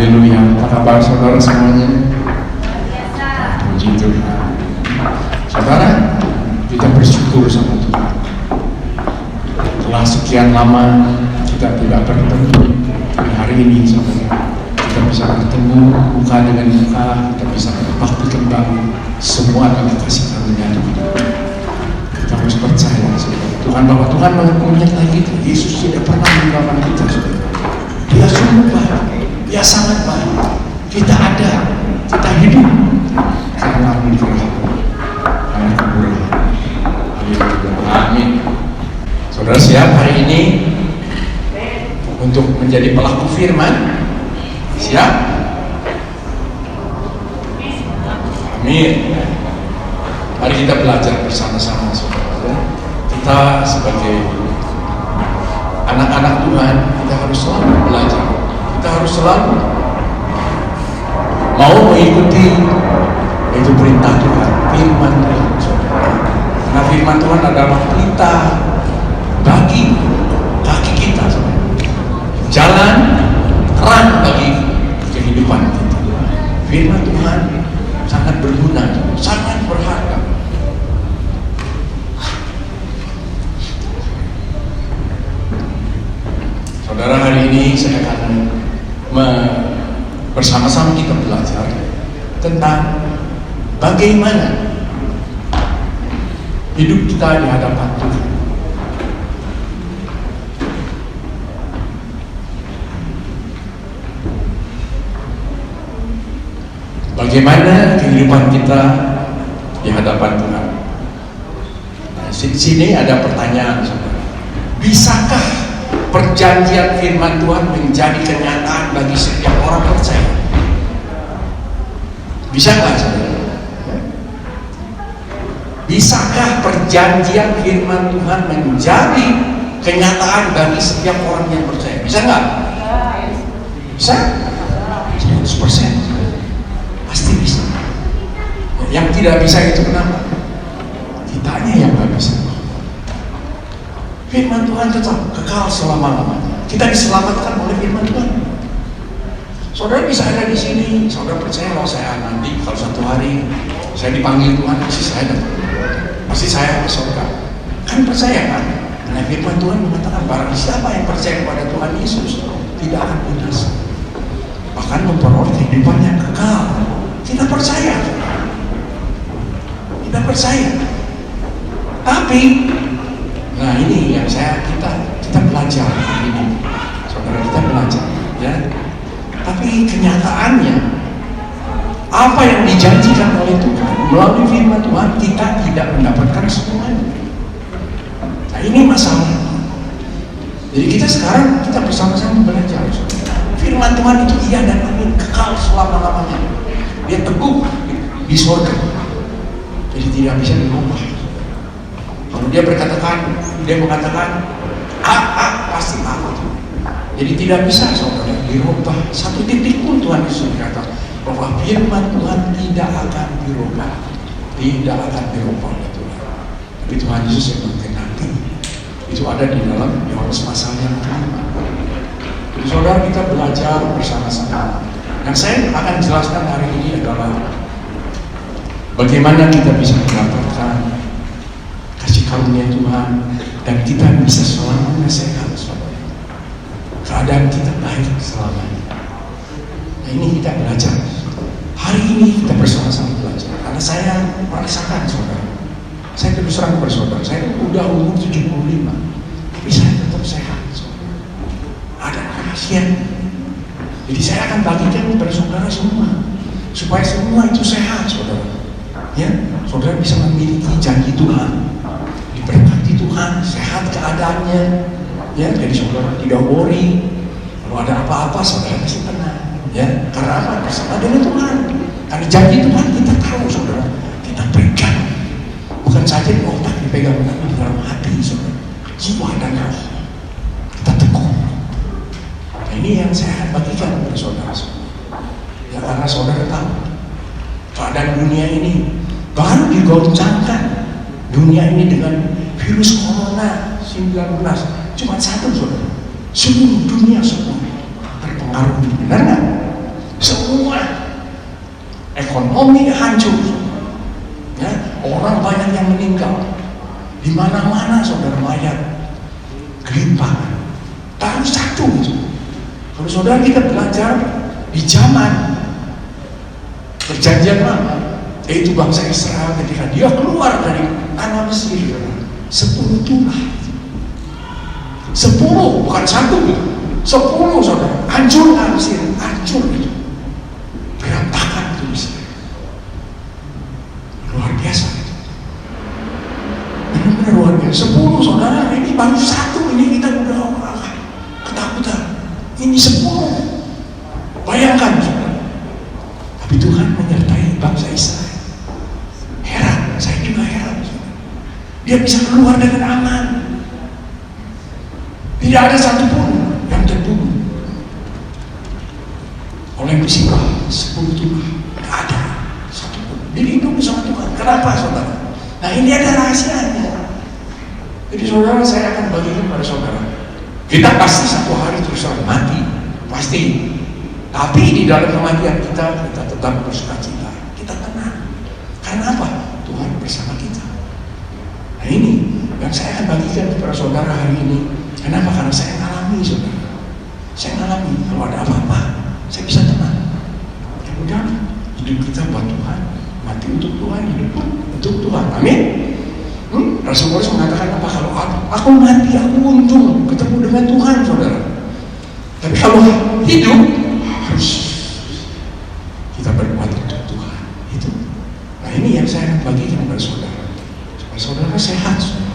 Haleluya. Apa kabar saudara semuanya? Puji Tuhan. Saudara, kita bersyukur sama Tuhan. Setelah sekian lama kita tidak bertemu, hari ini saudara, kita bisa bertemu muka dengan muka, kita bisa berbakti kembali, semua adalah kasih karunia Tuhan. Kita harus percaya saudara, Tuhan bahwa Tuhan menyertai kita. Yesus tidak pernah meninggalkan kita saudara. Dia sungguh baik, dia sangat baik. Kita ada, kita hidup karena anugerah, karena kemurahan. Amin. Saudara siap hari ini untuk menjadi pelaku firman? Siap? Amin. Mari kita belajar bersama-sama saudara. Kita sebagai anak-anak Tuhan, kita harus selalu belajar. Kita harus selalu mau mengikuti itu perintah Tuhan, firman Tuhan. Karena firman Tuhan adalah pelita bagi kaki kita, jalan terang bagi kehidupan kita. Firman Tuhan sangat berguna, sangat berharga. Saudara, hari ini saya akan bersama-sama kita belajar tentang bagaimana hidup kita di hadapan Tuhan. Bagaimana kehidupan kita di hadapan Tuhan. Nah, di sini ada pertanyaan, saudara. Bisakah perjanjian firman Tuhan menjadi kenyataan bagi setiap orang percaya? Bisakah saudara? Bisakah perjanjian firman Tuhan menjadi kenyataan bagi setiap orang yang percaya? Bisa nggak? Bisa? 100%. Pasti bisa. Yang tidak bisa itu kenapa? Kitanya yang nggak bisa. Firman Tuhan tetap kekal selama-lamanya. Kita diselamatkan oleh firman Tuhan. Saudara bisa ada di sini, saudara percaya kalau saya nanti kalau satu hari saya dipanggil Tuhan, pasti saya ke surga. Kan percaya kan? Karena firman Tuhan mengatakan barang siapa yang percaya kepada Tuhan Yesus tidak akan binasa, bahkan memperoleh kehidupan yang kekal. Kita percaya, kita percaya. Tapi nah ini yang kita belajar ini, saudara, kita belajar ya. Tapi kenyataannya apa yang dijanjikan oleh Tuhan melalui firman Tuhan, kita tidak mendapatkan semuanya. Nah ini masalahnya. Jadi kita sekarang kita bersama-sama belajar, saudara. Firman Tuhan itu iya dan amin, kekal selama-lamanya. Dia teguh di surga, jadi tidak bisa dirubah. Kalau dia mengatakan A pasti A. Jadi tidak bisa saudara dirubah satu titik pun. Tuhan Yesus berkata bahwa firman Tuhan tidak akan dirubah, tidak akan dirubah oleh Tuhan. Tapi Tuhan Yesus yang menggenapi itu ada di dalam Yohanes pasal yang kelima. Jadi saudara, kita belajar bersama-sama. Yang saya akan jelaskan hari ini adalah bagaimana kita bisa mendapatkan kasih karunia Tuhan dan kita bisa selamanya sehat, saudara. Keadaan kita baik selamanya. Nah ini kita belajar. Hari ini kita bersama-sama belajar. Karena saya merasakan, saudara, saya terus terang bersaudara, saya udah umur 75, tapi saya tetap sehat, saudara. Ada rahasia. Jadi saya akan bagikan kepada saudara semua, supaya semua itu sehat, saudara. Ya, saudara bisa memiliki janji Tuhan, diberkati Tuhan, sehat keadaannya. Ya, jadi saudara tidak worry. Kalau ada apa-apa, saudara pasti tenang. Ya, karena apa? Bersama dengan Tuhan. Karena janji Tuhan kita tahu, saudara. Kita pegang, bukan saja di otak dipegang, tapi di dalam hati, saudara, jiwa dan roh. Kita teguh. Nah, ini yang saya akan bagikan kepada saudara. Ya, karena saudara tahu keadaan dunia ini baru digoncangkan dunia ini dengan virus corona 19. Cuma satu, saudara. Seluruh dunia semua terpengaruh. Benar nggak? hancur. Ya, orang banyak yang meninggal. Di mana-mana saudara mayat, gelimpangan. Tahu satu itu. Kalau saudara kita belajar di zaman perjanjian lama, yaitu bangsa Israel ketika dia keluar dari tanah Mesir, 10 tulah. 10, bukan 1 gitu. 10 saudara, hancur Mesir, hancur itu. Berantakan itu Mesir. Luar biasa itu. Benar-benar luar biasa. 10 saudara, ini baru 1, ini kita udah ketakutan. Ini 10. Bayangkan saudara. Tapi Tuhan menyertai bangsa Israel. Heran, saya juga heran. Dia bisa keluar dengan aman. Tidak ada satupun yang terbunuh oleh musibah. 10 tulah, tidak ada satupun. Dia hidup bersama Tuhan. Kenapa saudara? Nah ini ada rahasianya. Jadi saudara, saya akan bagikan pada saudara. Kita pasti satu hari terus mati, pasti. Tapi di dalam kematian kita tetap bersuka cita. Kita tenang. Karena apa? Tuhan bersama kita. Nah ini yang saya akan bagikan kepada saudara hari ini. Kenapa? Karena saya ngalami saudara. Saya ngalami. Kalau ada apa-apa, saya bisa tenang. Ya udah, hidup kita buat Tuhan, mati untuk Tuhan, hidup pun untuk Tuhan. Amin. Rasul Paulus mengatakan apa? Kalau aku mati, aku untung ketemu dengan Tuhan saudara. Tapi kalau hidup, harus kita berbuat untuk Tuhan. Itu. Nah ini yang saya akan bagikan kepada saudara. Supaya saudara sehat saudara.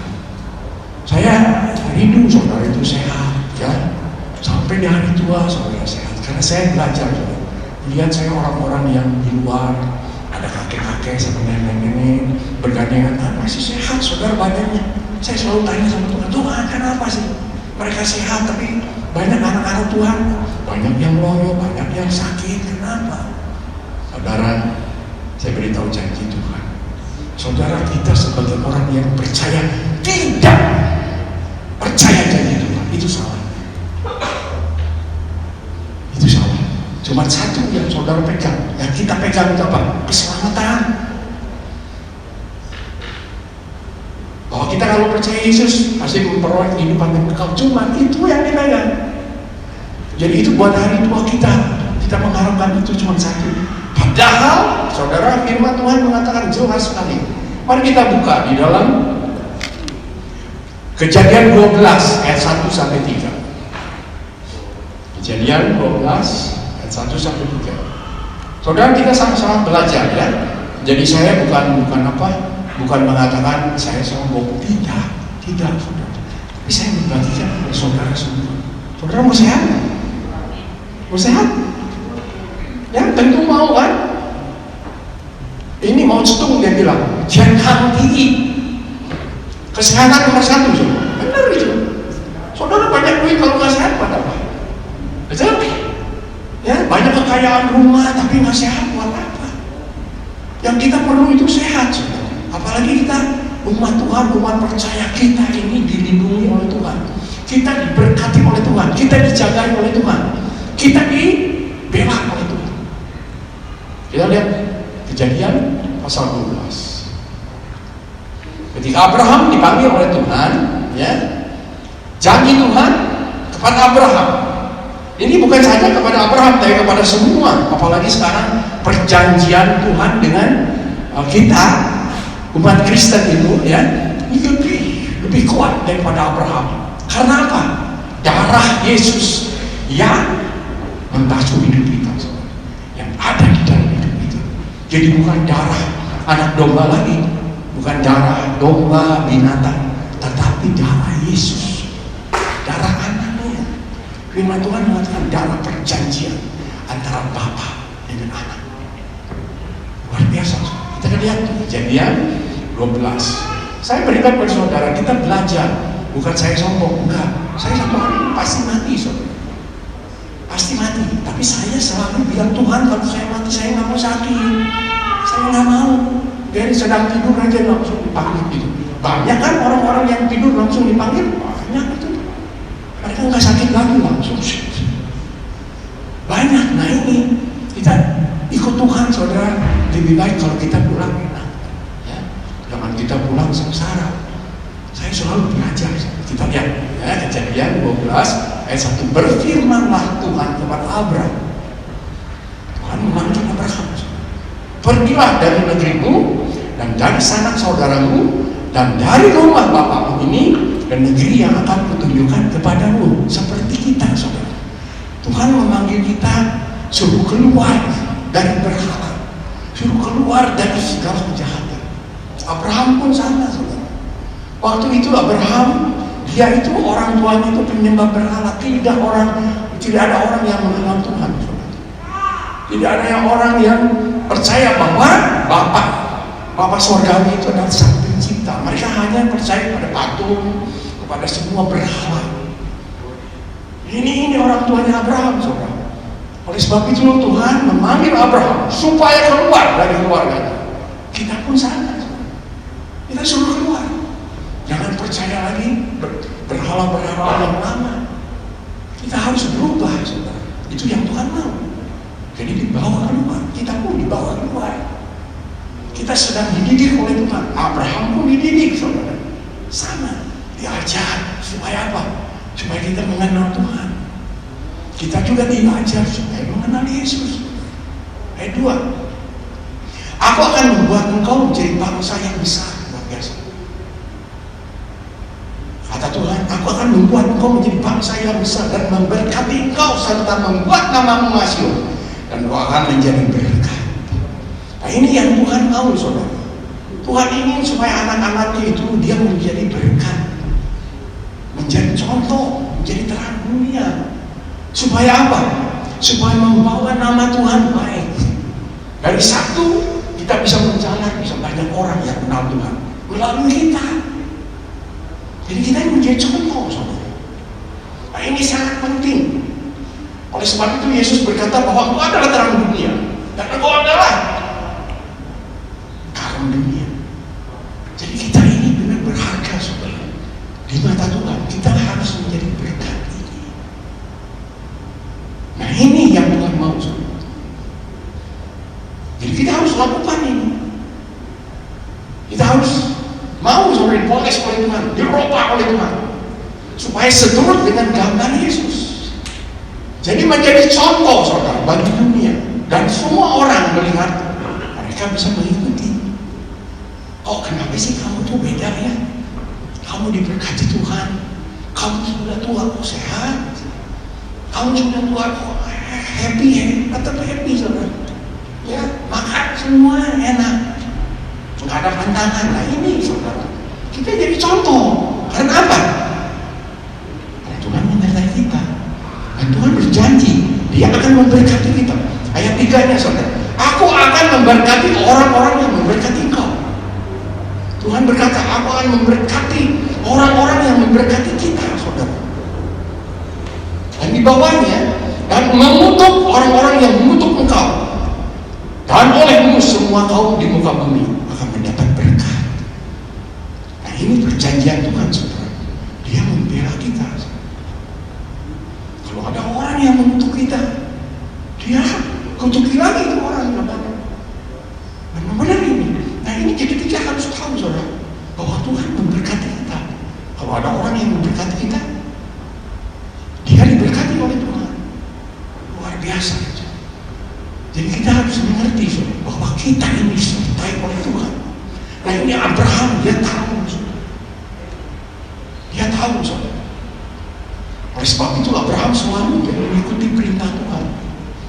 Saya rindu saudara itu sehat, ya. Sampai di hari tua saudara sehat. Karena saya belajar saudara. Lihat saya orang-orang yang di luar, ada kakek-kakek sama nenek-nenek bergandengan, masih sehat saudara badannya. Saya selalu tanya sama Tuhan, Tuhan kenapa sih mereka sehat tapi banyak anak-anak Tuhan, banyak yang loyo, banyak yang sakit, kenapa? Saudara, saya beritahu janji Tuhan, saudara kita sebagai orang yang percaya tidak percaya janji Tuhan, itu salah. Itu salah. Cuma satu yang saudara pegang, yang kita pegang itu apa? Keselamatan. Bahwa kita kalau percaya Yesus pasti memperoleh kehidupan yang kekal. Cuma itu yang dipegang. Jadi itu buat hari tua kita mengharapkan itu cuma satu. Padahal saudara, firman Tuhan mengatakan jelas sekali. Mari kita buka di dalam Kejadian 12 ayat 1 sampai 3. Kejadian 12 ayat 1 sampai 3. Saudara, kita sama-sama belajar ya. Jadi saya bukan mengatakan saya sombong, tidak saudara. Tapi saya membagikan kepada saudara semua. Saudara mau sehat? Mau sehat? Ya tentu mau kan? Ini mau cetung dia bilang, jangan tinggi. Kesehatan nomor 1 saudara. Benar itu. Saudara banyak duit kalau nggak sehat buat apa? Betul? Ya banyak kekayaan rumah tapi nggak sehat buat apa? Yang kita perlu itu sehat saudara. Apalagi kita umat Tuhan, umat percaya, kita ini dilindungi oleh Tuhan. Kita diberkati oleh Tuhan. Kita dijagai oleh Tuhan. Kita dibela oleh Tuhan. Kita lihat Kejadian pasal 12. Ketika Abraham dipanggil oleh Tuhan, ya, janji Tuhan kepada Abraham. Ini bukan saja kepada Abraham, tapi kepada semua. Apalagi sekarang perjanjian Tuhan dengan kita, umat Kristen itu, ya, lebih kuat daripada Abraham. Karena apa? Darah Yesus yang membasuh hidup kita, yang ada di dalam hidup kita. Jadi bukan darah anak domba lagi, bukan darah domba binatang, tetapi darah Yesus, darah anaknya. Firman Tuhan mengatakan darah perjanjian antara Bapa dengan Anak. Luar biasa. Kita lihat Kejadian 12. Saya berikan kepada saudara, kita belajar. Bukan saya sombong, enggak. Saya satu hari pasti mati saudara. Pasti mati. Tapi saya selalu bilang, Tuhan kalau saya mati saya nggak mau sakit. Saya nggak mau. Dari sedang tidur aja langsung dipanggil gitu. Banyak kan orang-orang yang tidur langsung dipanggil, banyak itu. Mereka nggak sakit lagi langsung. Banyak. Nah ini kita ikut Tuhan saudara. lebih baik kalau kita pulang enak, ya. Jangan kita pulang sengsara. Saya selalu belajar. Kita lihat, ya, Kejadian 12 ayat 1. Berfirmanlah Tuhan kepada Abraham. Tuhan memanggil Abraham. Pergilah dari negerimu dan dari sanak saudaramu dan dari rumah bapakmu ini ke negeri yang akan kutunjukkan kepadamu. Seperti kita, saudara. Tuhan memanggil kita suruh keluar dari berhala, suruh keluar dari segala kejahatan. Abraham pun sama, saudara. Waktu itu Abraham, dia itu orang tuanya itu penyembah berhala. Tidak ada orang yang mengenal Tuhan, saudara. Tidak ada orang yang percaya bahwa Bapa Surgawi itu adalah Sang Pencipta. Mereka hanya percaya pada patung, kepada semua berhala. Ini orang tuanya Abraham, saudara. Oleh sebab itu Tuhan memanggil Abraham supaya keluar dari keluarganya. Kita pun sama, saudara. Kita suruh keluar. Jangan percaya lagi berhala-berhala yang lama. Kita harus berubah, saudara. Itu yang Tuhan mau. Jadi dibawa keluar. Kita pun dibawa keluar. Kita sedang dididik oleh Tuhan. Abraham pun dididik, saudara. Sama. Diajar. Supaya apa? Supaya kita mengenal Tuhan. Kita juga diajar supaya mengenal Yesus. Ayat 2. Aku akan membuat engkau menjadi bangsa yang besar. Luar biasa. Kata Tuhan, aku akan membuat engkau menjadi bangsa yang besar dan memberkati engkau serta membuat namamu masyhur. Dan engkau akan menjadi berkat. Nah, ini yang Tuhan mau, saudara. Tuhan ingin supaya anak-anaknya itu dia menjadi berkat, menjadi contoh, menjadi terang dunia. Supaya apa? Supaya membawa nama Tuhan baik. Dari satu kita bisa berjalan, bisa banyak orang yang kenal Tuhan melalui kita. Jadi kita menjadi contoh, saudara. Nah, ini sangat penting. Oleh sebab itu Yesus berkata bahwa Engkau adalah terang dunia dan Engkau adalah garam dunia. Jadi kita ini benar berharga, saudara. Di mata Tuhan kita harus menjadi berkat ini. Nah, ini yang Tuhan mau, saudara. Jadi kita harus lakukan ini. Kita harus mau, saudara, dipoles oleh Tuhan, dirubah oleh Tuhan, supaya seturut dengan gambar Yesus. Jadi menjadi contoh, saudara, bagi dunia. Dan semua orang melihat, mereka bisa mengikuti. Oh, kenapa sih kamu tuh beda ya? Kamu diberkati Tuhan. Kamu sudah tua kok sehat. Kamu sudah tua kok happy ya? Tetap happy, saudara. Ya, makan semua enak. Nggak ada pantangan. Nah, ini, saudara, kita jadi contoh. Karena apa? Karena Tuhan menyertai kita. Dan Tuhan berjanji Dia akan memberkati kita. Ayat 3-nya, saudara, aku akan memberkati orang-orang yang memberkati engkau. Tuhan berkata, aku akan memberkati orang-orang yang memberkati kita, saudara. Dan di bawahnya, dan mengutuk orang-orang yang mengutuk engkau. Dan olehmu semua kaum di muka bumi akan mendapat berkat. Nah, ini perjanjian Tuhan, saudara. Dia membela kita. Kalau ada orang yang mengutuk kita, dia kutuki lagi itu orang yang benar ini. Nah, ini jadi kita harus tahu, saudara, bahwa Tuhan memberkati kita. Kalau ada orang yang memberkati kita, dia diberkati oleh Tuhan. Luar biasa. Jadi kita harus mengerti, saudara, bahwa kita ini disertai oleh Tuhan. Nah, ini Abraham, dia tahu, saudara. Dia tahu, saudara. Oleh sebab itu Abraham selalu mengikuti perintah Tuhan.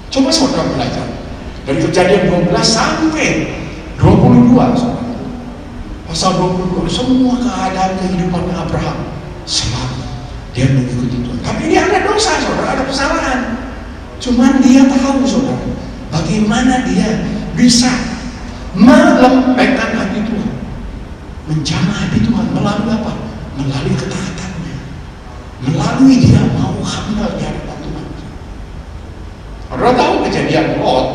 Coba saudara belajar dari Kejadian 12 sampai 22, saudara. Pasal 22, semua keadaan kehidupan Abraham selalu dia mengikuti Tuhan. Tapi dia ada dosa, saudara, ada kesalahan. Cuman dia tahu, saudara, bagaimana dia bisa melembekkan hati Tuhan, menjamah hati Tuhan melalui apa? Melalui ketaatannya, melalui dia mau hamba di hadapan Tuhan. Saudara tahu kejadian Lot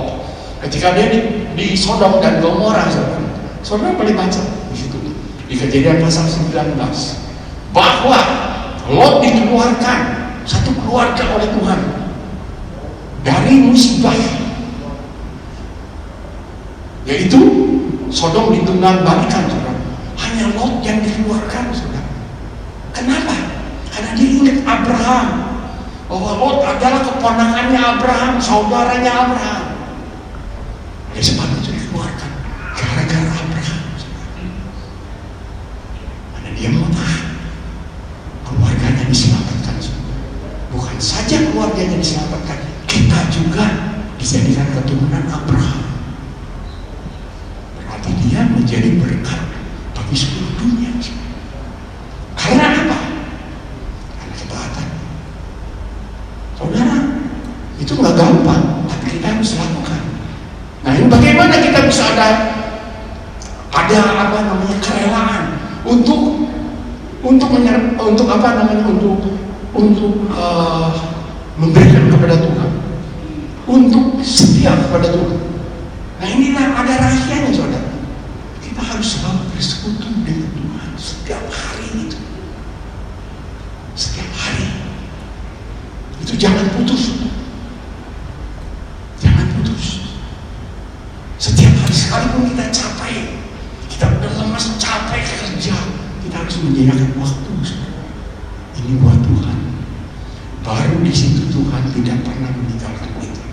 ketika dia di Sodom dan Gomora, saudara. Saudara boleh baca di situ di Kejadian pasal 19 bahwa Lot dikeluarkan satu keluarga oleh Tuhan dari musibah, yaitu Sodom ditunggang-balikan, saudara. Hanya Lot yang dikeluarkan, saudara. Kenapa? Karena dia ingat Abraham, bahwa Lot adalah keponakannya Abraham, saudaranya Abraham. Oleh sebab itu dikeluarkan gara-gara Abraham, saudara. Karena dia mau tahan keluarganya diselamatkan, saudara. Bukan saja keluarganya diselamatkan, kita juga dijadikan keturunan Abraham. Berarti dia menjadi berkat bagi seluruh dunia. Karena apa? Karena ketaatan. Saudara, itu nggak gampang, tapi kita harus lakukan. Nah, ini bagaimana kita bisa ada apa namanya kerelaan untuk memberikan kepada Tuhan, untuk setia kepada Tuhan. Nah, inilah ada rahasianya, saudara. Kita harus selalu bersekutu dengan Tuhan setiap hari itu. Setiap hari. Itu jangan putus. Jangan putus. Setiap hari, sekalipun kita capek, kita udah lemas, capek kerja, kita harus menyediakan waktu, saudara. Ini buat Tuhan. Baru di situ Tuhan tidak pernah meninggalkan kita.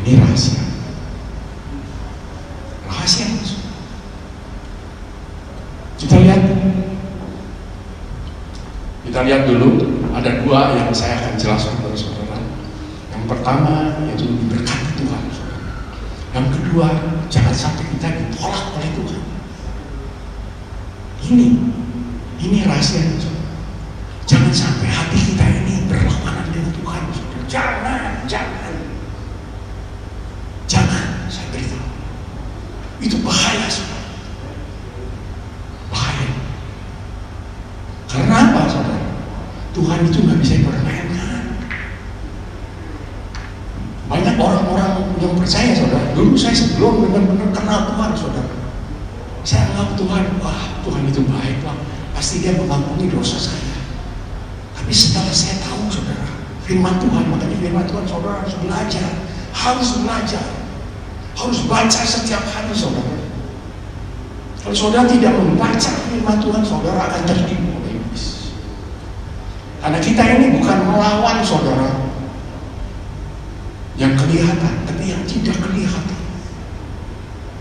Ini rahasia. Rahasia. Kita lihat dulu, ada dua yang saya akan jelaskan kepada saudara. Yang pertama yaitu diberkati Tuhan, saudara. Yang kedua, jangan sampai kita ditolak oleh Tuhan. Ini rahasia, saudara. Jangan sampai hati kita ini berlawanan dengan Tuhan, saudara. Jangan, saya beritahu. Itu bahaya, saudara. Bahaya. Karena apa, saudara? Tuhan itu nggak bisa dipermainkan. Banyak orang-orang yang percaya, saudara. Dulu saya sebelum benar-benar kenal Tuhan, saudara, saya anggap Tuhan, wah, Tuhan itu baik, Pak. Pasti dia mengampuni dosa saya. Tapi setelah saya tahu, saudara, firman Tuhan, makanya firman Tuhan, saudara harus belajar, harus baca setiap hari, saudara. Kalau saudara tidak membaca firman Tuhan, saudara akan tertipu oleh iblis. Karena kita ini bukan melawan, saudara, yang kelihatan, tapi yang tidak kelihatan.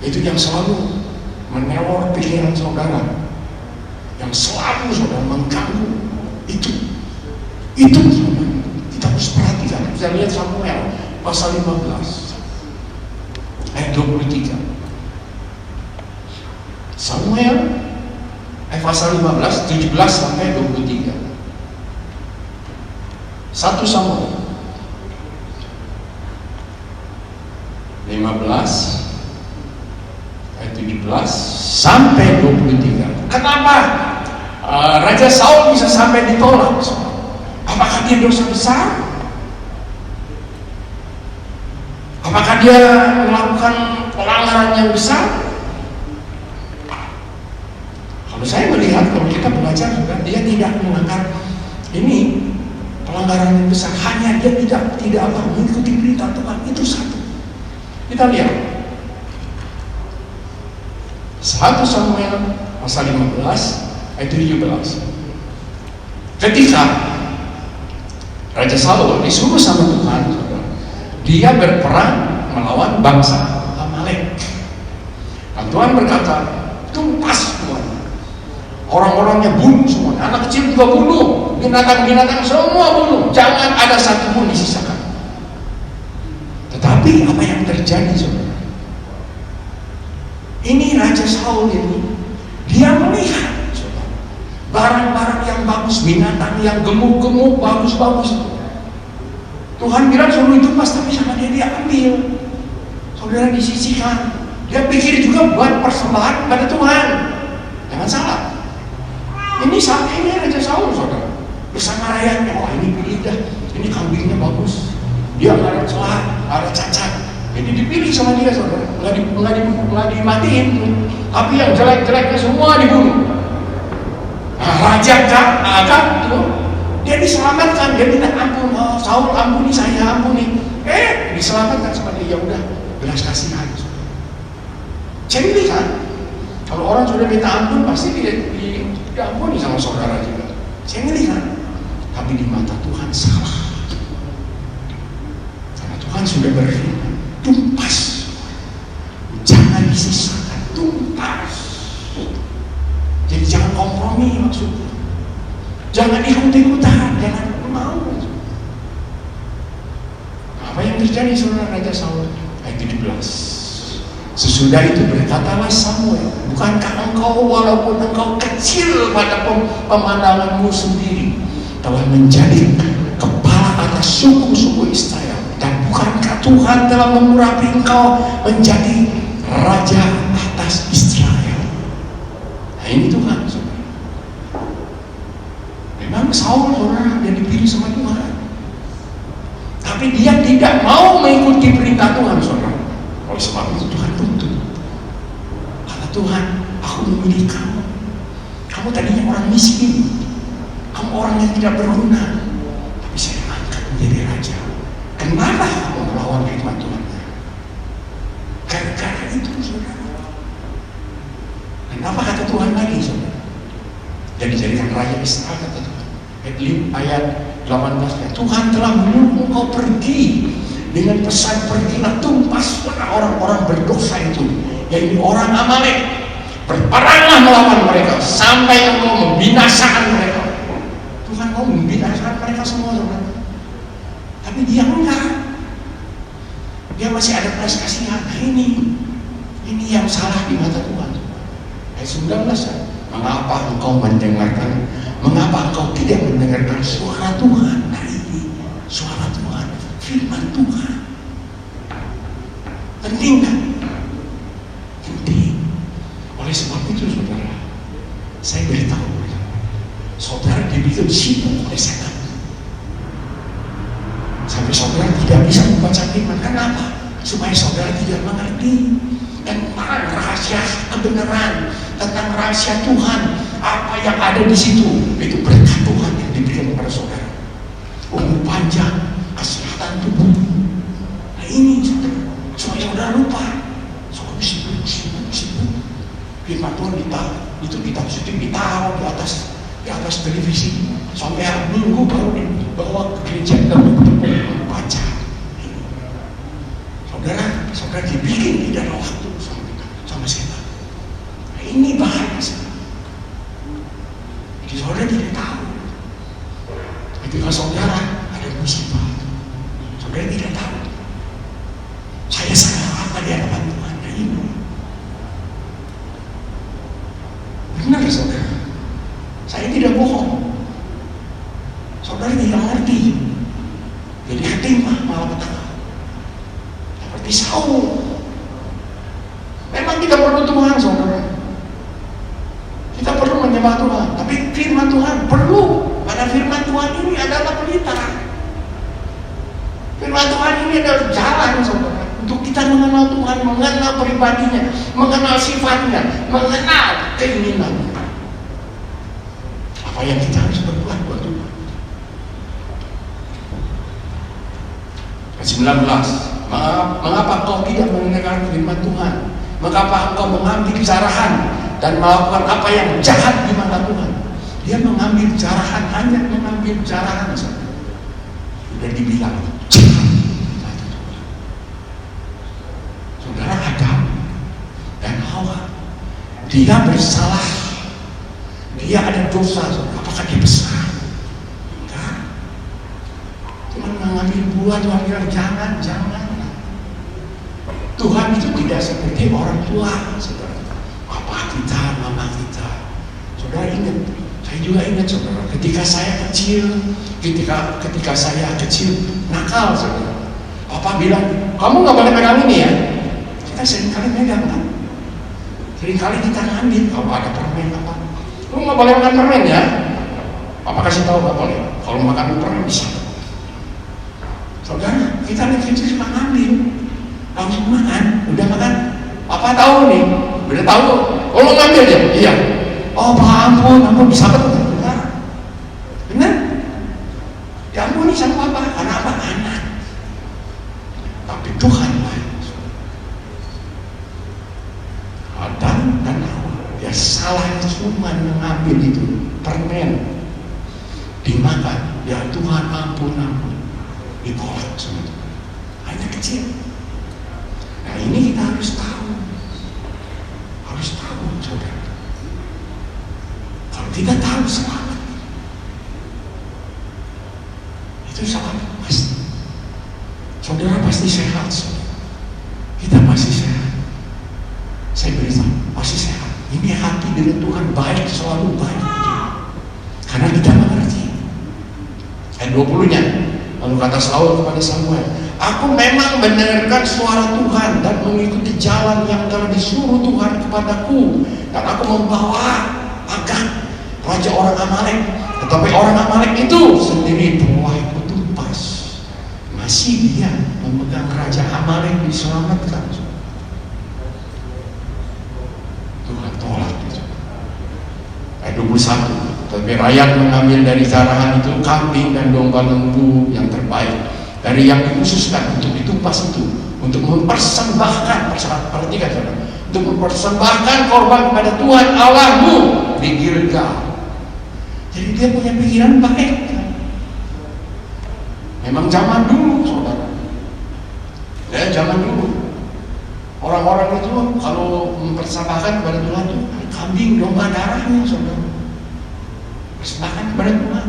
Itu yang selalu meneror pikiran saudara, yang selalu saudara mengganggu. Itu saudara, kita harus perhatikan. Kita lihat Samuel pasal 15 ayat 23. Samuel pasal 15 17 sampai 23. 1 Samuel 15 ayat 17 sampai 23. Kenapa Raja Saul bisa sampai ditolak? Apakah dia dosa besar? Apakah dia melakukan pelanggaran yang besar? Kalau saya melihat, kalau kita belajar juga, dia tidak melanggar ini pelanggaran yang besar. Hanya dia tidak mengikuti perintah Tuhan. Itu satu. Kita lihat 1 Samuel pasal 15 ayat 17. Ketika Raja Saul disuruh sama Tuhan, dia berperang melawan bangsa Amalek. Dan Tuhan berkata, tumpas Tuhan, orang-orangnya bunuh semua, anak kecil juga bunuh, binatang-binatang semua bunuh, jangan ada satu pun disisakan. Tetapi apa yang terjadi, saudara? Ini Raja Saul ini, dia melihat, saudara, barang-barang yang bagus, binatang yang gemuk-gemuk, bagus-bagus. Tuhan bilang suruh tumpas, tapi sama dia ambil. Saudara, disisihkan. Dia pikir juga buat persembahan pada Tuhan. Jangan salah. Ini saat ini Raja Saul, saudara, bersama rakyatnya. Wah, ini pilih dah, ini kambingnya bagus, dia nggak ada celah, nggak ada cacat. Jadi dipilih sama dia, saudara. Nggak dimatiin, tapi yang jelek-jeleknya semua dibunuh. Nah, Raja Agag itu dia diselamatkan. Dia minta ampun, oh, Saul ampuni saya, ampuni. Diselamatkan sama dia. Ya udah, belas kasihan. Cengli kan? Kalau orang sudah minta ampun pasti diampuni sama saudara juga. Cengli kan? Tapi di mata Tuhan salah. Karena Tuhan sudah berfirman, tumpas, jangan disisakan, tumpas. Jadi jangan kompromi maksudnya. Jangan ikut-ikutan, jangan mau. Apa yang terjadi saudara Raja Saul? Ayat 17. Sesudah itu berkatalah Samuel, bukankah engkau walaupun engkau kecil pada pemandanganmu sendiri telah menjadi kepala atas suku-suku Israel, dan bukankah Tuhan telah mengurapi engkau menjadi raja atas Israel? Nah ini Tuhan. Memang Saul saudara yang dipilih sama Tuhan, tapi dia tidak mau mengikuti perintah Tuhan saudara. Oleh sebab itu Tuhan tuntut. Kata Tuhan, aku memilih kamu. Kamu tadinya orang miskin, kamu orang yang tidak berguna, tapi saya angkat menjadi raja. Kenapa kamu melawan firman Tuhan? Gara-gara itu saudara. Dan apa kata Tuhan lagi saudara? Dan dijadikan raja Israel, kata Tuhan. Ayat 18, Tuhan telah menyuruh engkau pergi dengan pesan, pergilah tumpaslah orang-orang berdosa itu, yaitu orang Amalek. Berperanglah melawan mereka sampai engkau membinasakan mereka. Tuhan mau membinasakan mereka semua saudara. Tapi dia enggak. Dia masih ada belas kasihan. Nah ini yang salah di mata Tuhan. Ayat 19, mengapa engkau mendengarkan, mengapa engkau tidak mendengarkan suara Tuhan? Nah ini suara Tuhan, firman Tuhan. Penting kan? Penting. Oleh sebab itu saudara, saya beritahu saudara dibikin sibuk oleh setan sampai saudara tidak bisa membaca firman. Kenapa? Supaya saudara tidak mengerti tentang rahasia kebenaran, tentang rahasia Tuhan, apa yang ada di situ. Itu berkat Tuhan yang diberikan kepada saudara. Umur panjang, kesehatan tubuh. Nah ini supaya saudara lupa. Saudara sibuk. Firman Tuhan itu ditaruh di atas televisi sampai hari Minggu baru dibawa ke gereja dan baca. Saudara dibikin tidak ada waktu sama setan. Nah, ini bahaya sekali. Jadi saudara tidak tahu. Ketika saudara ada musibah, saudara tidak tahu. Saya salah apa di hadapan Tuhan? Nah ini benar saudara. Saya tidak bohong. Saudara tidak mengerti. Jadi ketimpa malah petaka. Seperti Saul. Memang kita perlu Tuhan saudara. Kita perlu menyembah Tuhan. Tapi firman Tuhan perlu. Karena firman Tuhan ini adalah pelita. Firman Tuhan ini adalah jalan saudara. Untuk kita mengenal Tuhan, mengenal pribadinya, mengenal sifatnya, mengenal keinginannya. Apa yang kita harus berbuat buat Tuhan. Ayat 19, mengapa kau tidak mendengar firman Tuhan? Mengapa engkau mengambil jarahan dan melakukan apa yang jahat di mata Tuhan? Dia mengambil jarahan, hanya mengambil jarahan saja. Sudah dibilang jahat di mata Tuhan. Saudara Adam dan Hawa, dia bersalah. Dia ada dosa, apakah dia besar? Enggak. Cuma mengambil buah, Tuhan bilang jangan. Tuhan itu tidak seperti orang tua, saudara. Papa kita, mama kita. Saudara ingat, saya juga ingat saudara. Ketika saya kecil, nakal saudara. Papa bilang, kamu nggak boleh pegang ini ya. Kita seringkali pegang kan. Seringkali kita ngambil kalau ada permen apa. Lu nggak boleh makan permen ya. Papa kasih tahu nggak boleh. Kalau makan permen bisa. Saudara, kita nih kecil cuma ngambil, langsung makan. Udah makan. Papa tahu nih, udah tahu. Kalau ngambil aja, iya. Oh, ampun, bisa betul. Benar? Ya ampun nih sama Papa. Karena apa? Anak. Tapi Tuhan lah. salahnya cuma mengambil itu permen, dimakan, ya Tuhan ampun, dibolak sama Tuhan. Hanya kecil. Nah ini kita harus tahu, saudara. Kalau tidak tahu selamat, itu selamat pasti. Saudara pasti sehat, saudara. Kita pasti sehat. Saya beritahu, pasti sehat. Ini hati dengan Tuhan baik, selalu baik. Karena kita mengerti. Ayat 20-nya, lalu kata Saul kepada Samuel, aku memang mendengarkan suara Tuhan dan mengikuti jalan yang telah disuruh Tuhan kepadaku, dan aku membawa Agag, raja orang Amalek. Tetapi orang Amalek itu sendiri telah kutumpas. Masih dia memegang raja Amalek diselamatkan. Tuhan tolak itu. Ayat 21. Tapi rakyat mengambil dari zarahan itu kambing dan domba lembu yang terbaik dari yang dikhususkan untuk ditumpas itu, untuk mempersembahkan, perhatikan saudara, untuk mempersembahkan korban kepada Tuhan Allahmu di Gilgal. Jadi dia punya pikiran baik. Memang zaman dulu, saudara. Ya, zaman dulu orang-orang itu kalau mempersembahkan kepada Tuhan itu kambing, domba, darahnya, saudara. Persembahkan kepada Tuhan.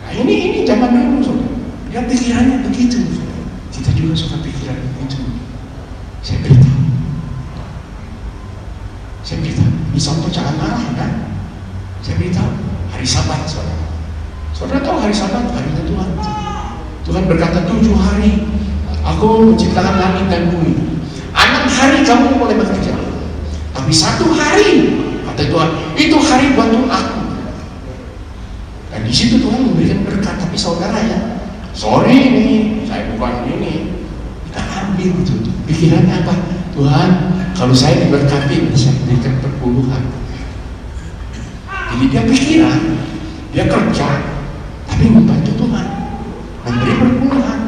Nah ini zaman dulu, saudara. Dia pikirannya begitu, saudara. Kita juga suka pikiran begitu. Saya beritahu. Ini contoh jangan marah, kan? Saya beritahu. Hari Sabat, saudara. Saudara tahu hari Sabat, harinya Tuhan. Tuhan berkata 7 hari aku menciptakan langit dan bumi. 6 hari kamu boleh bekerja. Tapi 1 hari, kata Tuhan, itu hari buat aku. Dan di situ Tuhan memberikan berkat. Tapi saudara ya, sorry nih, saya bukan ini. Kita ambil itu. Pikirannya apa? Tuhan, kalau saya diberkati, bisa berikan perpuluhan. Jadi dia pikiran, dia kerja, tapi membantu Tuhan, memberi perpuluhan,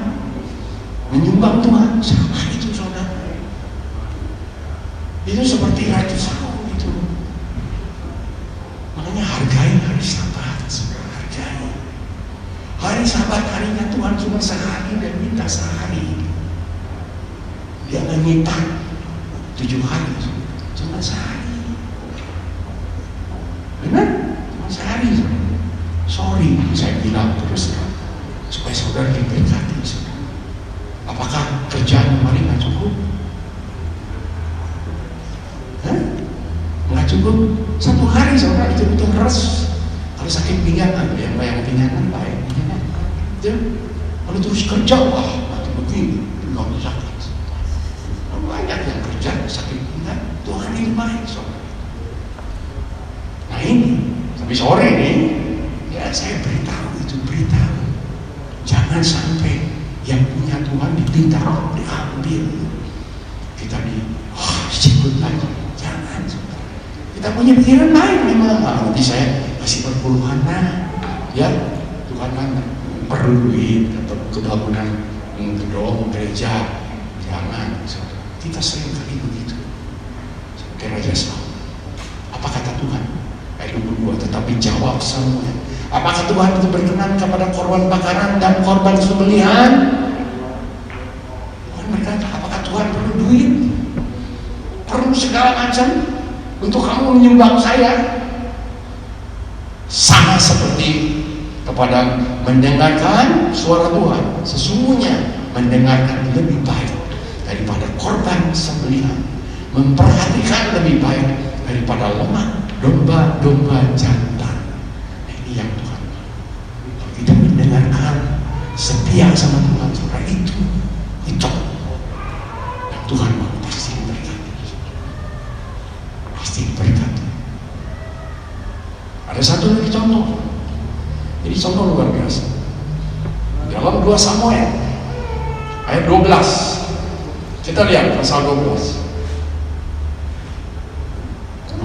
menyumbang Tuhan. Sama itu saudara. Itu seperti Raja Saul itu. Makanya hargai hari Sabat, saudara, hargai. Hari Sabat harinya Tuhan cuma sehari dan minta sehari. Dia nggak minta 7 hari, cuma sehari. Benar? Cuma sehari. Sorry, saya bilang terus supaya saudara diberkati. Apakah kerjaan kemarin nggak cukup? Nggak cukup. 1 hari saudara itu betul keras. Kalau sakit pinggang, yang pinggangan baik. Kalau terus kerja, wah mati begini, pinggang sakit. Banyak yang kerja sakit pinggang, Tuhan ini baik, saudara. Nah ini, tapi sore ini, ya saya beritahu, jangan sampai yang punya Tuhan dipintar, diambil. Kita sikut lagi, jangan, saudara. Kita punya pikiran lain memang. Nanti saya kasih perpuluhan, ya Tuhan kan perlu duit atau kebangunan gedung gereja, jangan, saudara. Kita sering kali begitu. Seperti Raja Saul. Apa kata Tuhan? Ayat 22. Tetapi jawab Samuel, apakah Tuhan itu berkenan kepada korban bakaran dan korban sembelihan? Tuhan berkata, apakah Tuhan perlu duit? Perlu segala macam untuk kamu menyumbang saya? Sama seperti kepada mendengarkan suara Tuhan. Sesungguhnya mendengarkan lebih baik daripada korban sembelihan, memperhatikan lebih baik daripada lemak domba-domba jantan. Ini yang Tuhan mau. Kalau kita mendengarkan, setia sama Tuhan, saudara, itu yang Tuhan mau pasti berkati. Ada satu lagi contoh. Jadi contoh luar biasa. Dalam 2 Samuel ayat 12. Kita lihat pasal 12. 2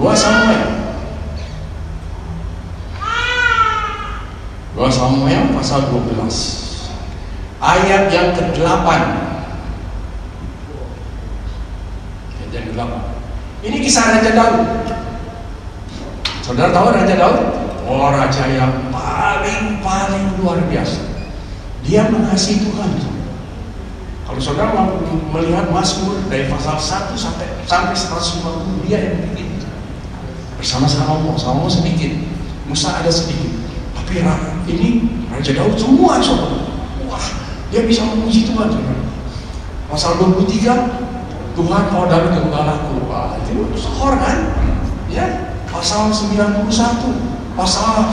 Samuel pasal 12 ayat yang ke-8. Ayat yang ke-8. Ini kisah Raja Daud. Saudara tahu Raja Daud? Oh, raja yang paling luar biasa. Dia mengasihi Tuhan. Kalau saudara melihat Mazmur dari pasal 1 sampai 150, dia yang bikin. Bersama Salomo sedikit, Musa ada sedikit. Tapi ini Raja Daud semua saudara. Wah, dia bisa memuji Tuhan saudara. Pasal 23, Tuhan kau adalah gembalaku. Wah, itu sehor kan? Ya. Pasal 91, pasal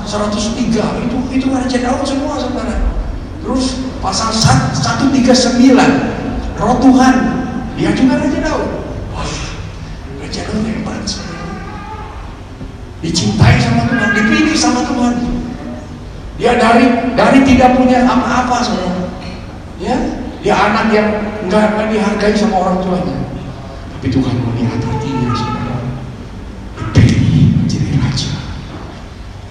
103, itu Raja Daud semua saudara. Terus pasal 139, Roh Tuhan, dia juga Raja Daud. Wah, Raja Daud hebat saudara. Dicintai sama Tuhan, dipilih sama Tuhan. Dia dari tidak punya apa-apa saudara. Ya, dia anak yang nggak dihargai sama orang tuanya. Tapi Tuhan melihat hatinya saudara. Dipilih menjadi raja.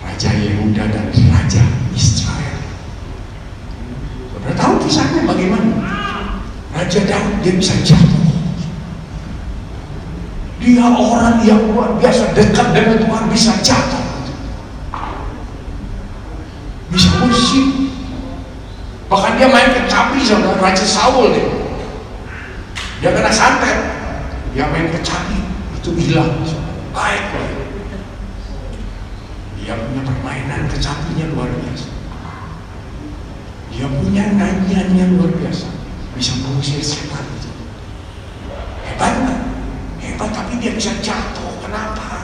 Raja Yehuda dan Raja Israel. Saudara tahu kisahnya bagaimana? Raja Daud dia bisa jatuh. Dia orang yang luar biasa dekat dengan Tuhan, bisa jatuh. Bisa musik. Bahkan dia main kecapi saudara, Raja Saul dia. Dia kena santet. Dia main kecapi, itu hilang. Baik. Dia punya permainan kecapinya luar biasa. Dia punya nyanyiannya luar biasa. Bisa mengusir setan. Hebat kan? Hebat, tapi dia bisa jatuh. Kenapa?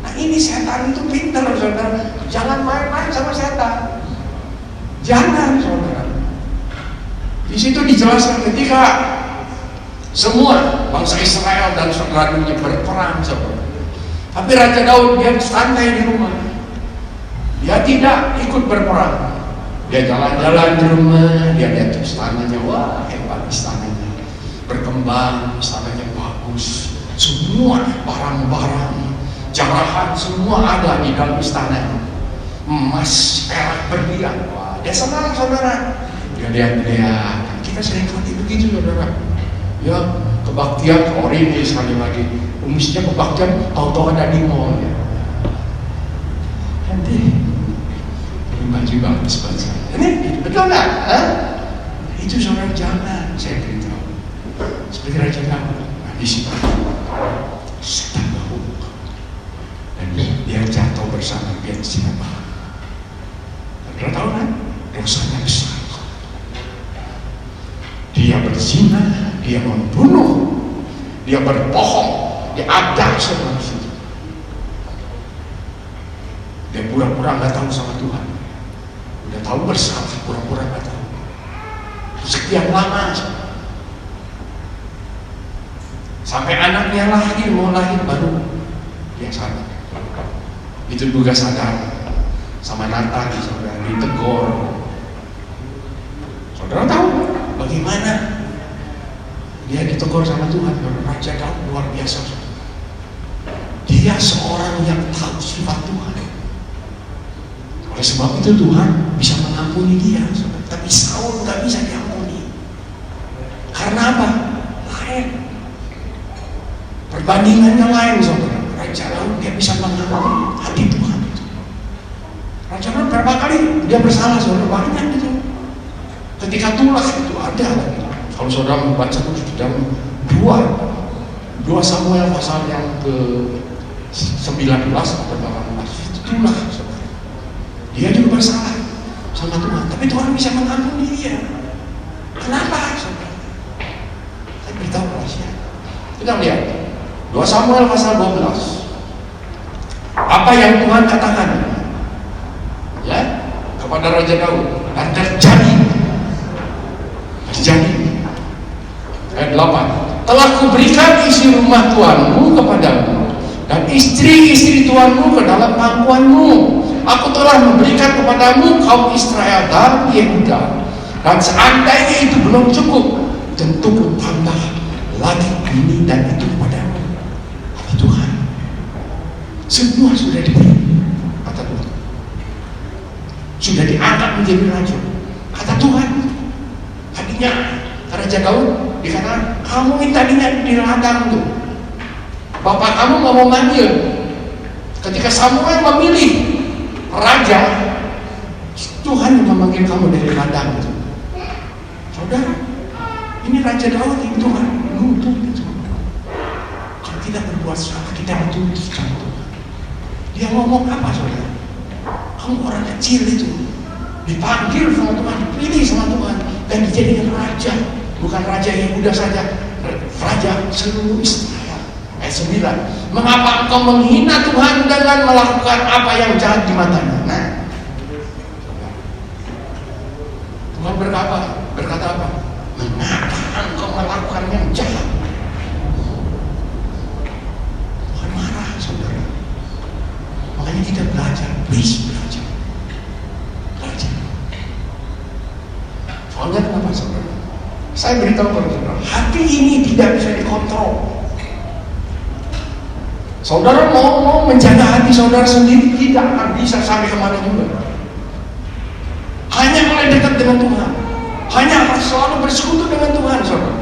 Nah ini setan itu pintar saudara. Jangan main-main sama setan. Jangan saudara. Di situ dijelaskan ketika semua bangsa Israel dan saudaranya berperang saudara. Tapi Raja Daud dia santai di rumah. Dia tidak ikut berperang. Dia jalan-jalan di rumah, dia lihat istananya, wah hebat istananya. Berkembang, istananya bagus. Semua barang-barang, jarahan semua ada di dalam istananya. Emas, perak, berlian. Wah, dia senang saudara. Dia lihat-lihat. Kita sering kali begitu saudara. Ya, kebaktian ini sekali lagi. Mestinya kebaktian tahu-tahu ada di mall ya. Nanti ini baju bagus buat saya. Ini betul nggak? Itu saudara jangan, saya beritahu. Seperti Raja Daud, di situ setan bau dan dia jatuh bersama dia siapa? Saudara tahu kan? Dosanya besar. Dia berzina, dia membunuh, dia berbohong. Dia ada semua di situ. Dia pura-pura nggak tahu sama Tuhan. Udah tahu bersalah, pura-pura nggak tahu. Sekian lama sampai anaknya mau lahir baru dia sadar. Itu juga sadar sama Nathan, saudara ditegur. Saudara tahu bagaimana dia ditegur sama Tuhan? Raja Daud luar biasa. Dia seorang yang tahu sifat Tuhan. Oleh sebab itu Tuhan bisa mengampuni dia. Tapi Saul nggak bisa diampuni. Karena apa? Lain. Perbandingannya lain saudara. Raja Daud dia bisa mengampuni hati Tuhan. Raja Daud berapa kali dia bersalah saudara? Banyak itu. Ketika tulah itu ada lagi. Kalau saudara membaca itu dalam 2 Samuel pasal yang ke 19 atau 18 itu tulah saudara. Dia juga bersalah sama Tuhan, tapi Tuhan bisa mengampuni dia. Kenapa saudara? Saya beritahu rahasia. Kita lihat 2 Samuel pasal 12. Apa yang Tuhan katakan ya kepada Raja Daud dan terjadi ayat 8. Telah kuberikan isi rumah Tuanmu kepadamu dan istri-istri Tuanmu ke dalam pangkuanmu. Aku telah memberikan kepadamu kaum Israel dan Yehuda. Dan seandainya itu belum cukup, tentu tambah lagi ini dan itu kepadamu. Kata Tuhan, semua sudah diberi. Kata Tuhan, sudah diangkat menjadi raja. Kata Tuhan, tadinya Raja Daud Dikatakan kamu ini tadinya di ladang tuh, bapak kamu nggak mau manggil. Ketika Samuel memilih raja, Tuhan yang memanggil kamu dari ladang itu. Saudara, ini Raja Daud yang Tuhan nuntut itu. Kalau kita berbuat salah, kita dituntut sama Tuhan. Dia ngomong apa, saudara? Kamu orang kecil itu, dipanggil sama Tuhan, dipilih sama Tuhan, dan dijadikan raja. Bukan raja Yehuda saja, raja seluruh Israel. Ayat 9, mengapa engkau menghina Tuhan dengan melakukan apa yang jahat di matanya? Nah, Tuhan berkata apa? Mengapa engkau melakukan yang jahat? Tuhan marah, saudara. Makanya kita belajar, please belajar. Soalnya kenapa, saudara? Saya beritahu kepada saudara, hati ini tidak bisa dikontrol. Saudara mau menjaga hati saudara sendiri, tidak akan bisa sampai kemana juga. Hanya mulai dekat dengan Tuhan, hanya akan selalu bersekutu dengan Tuhan, saudara.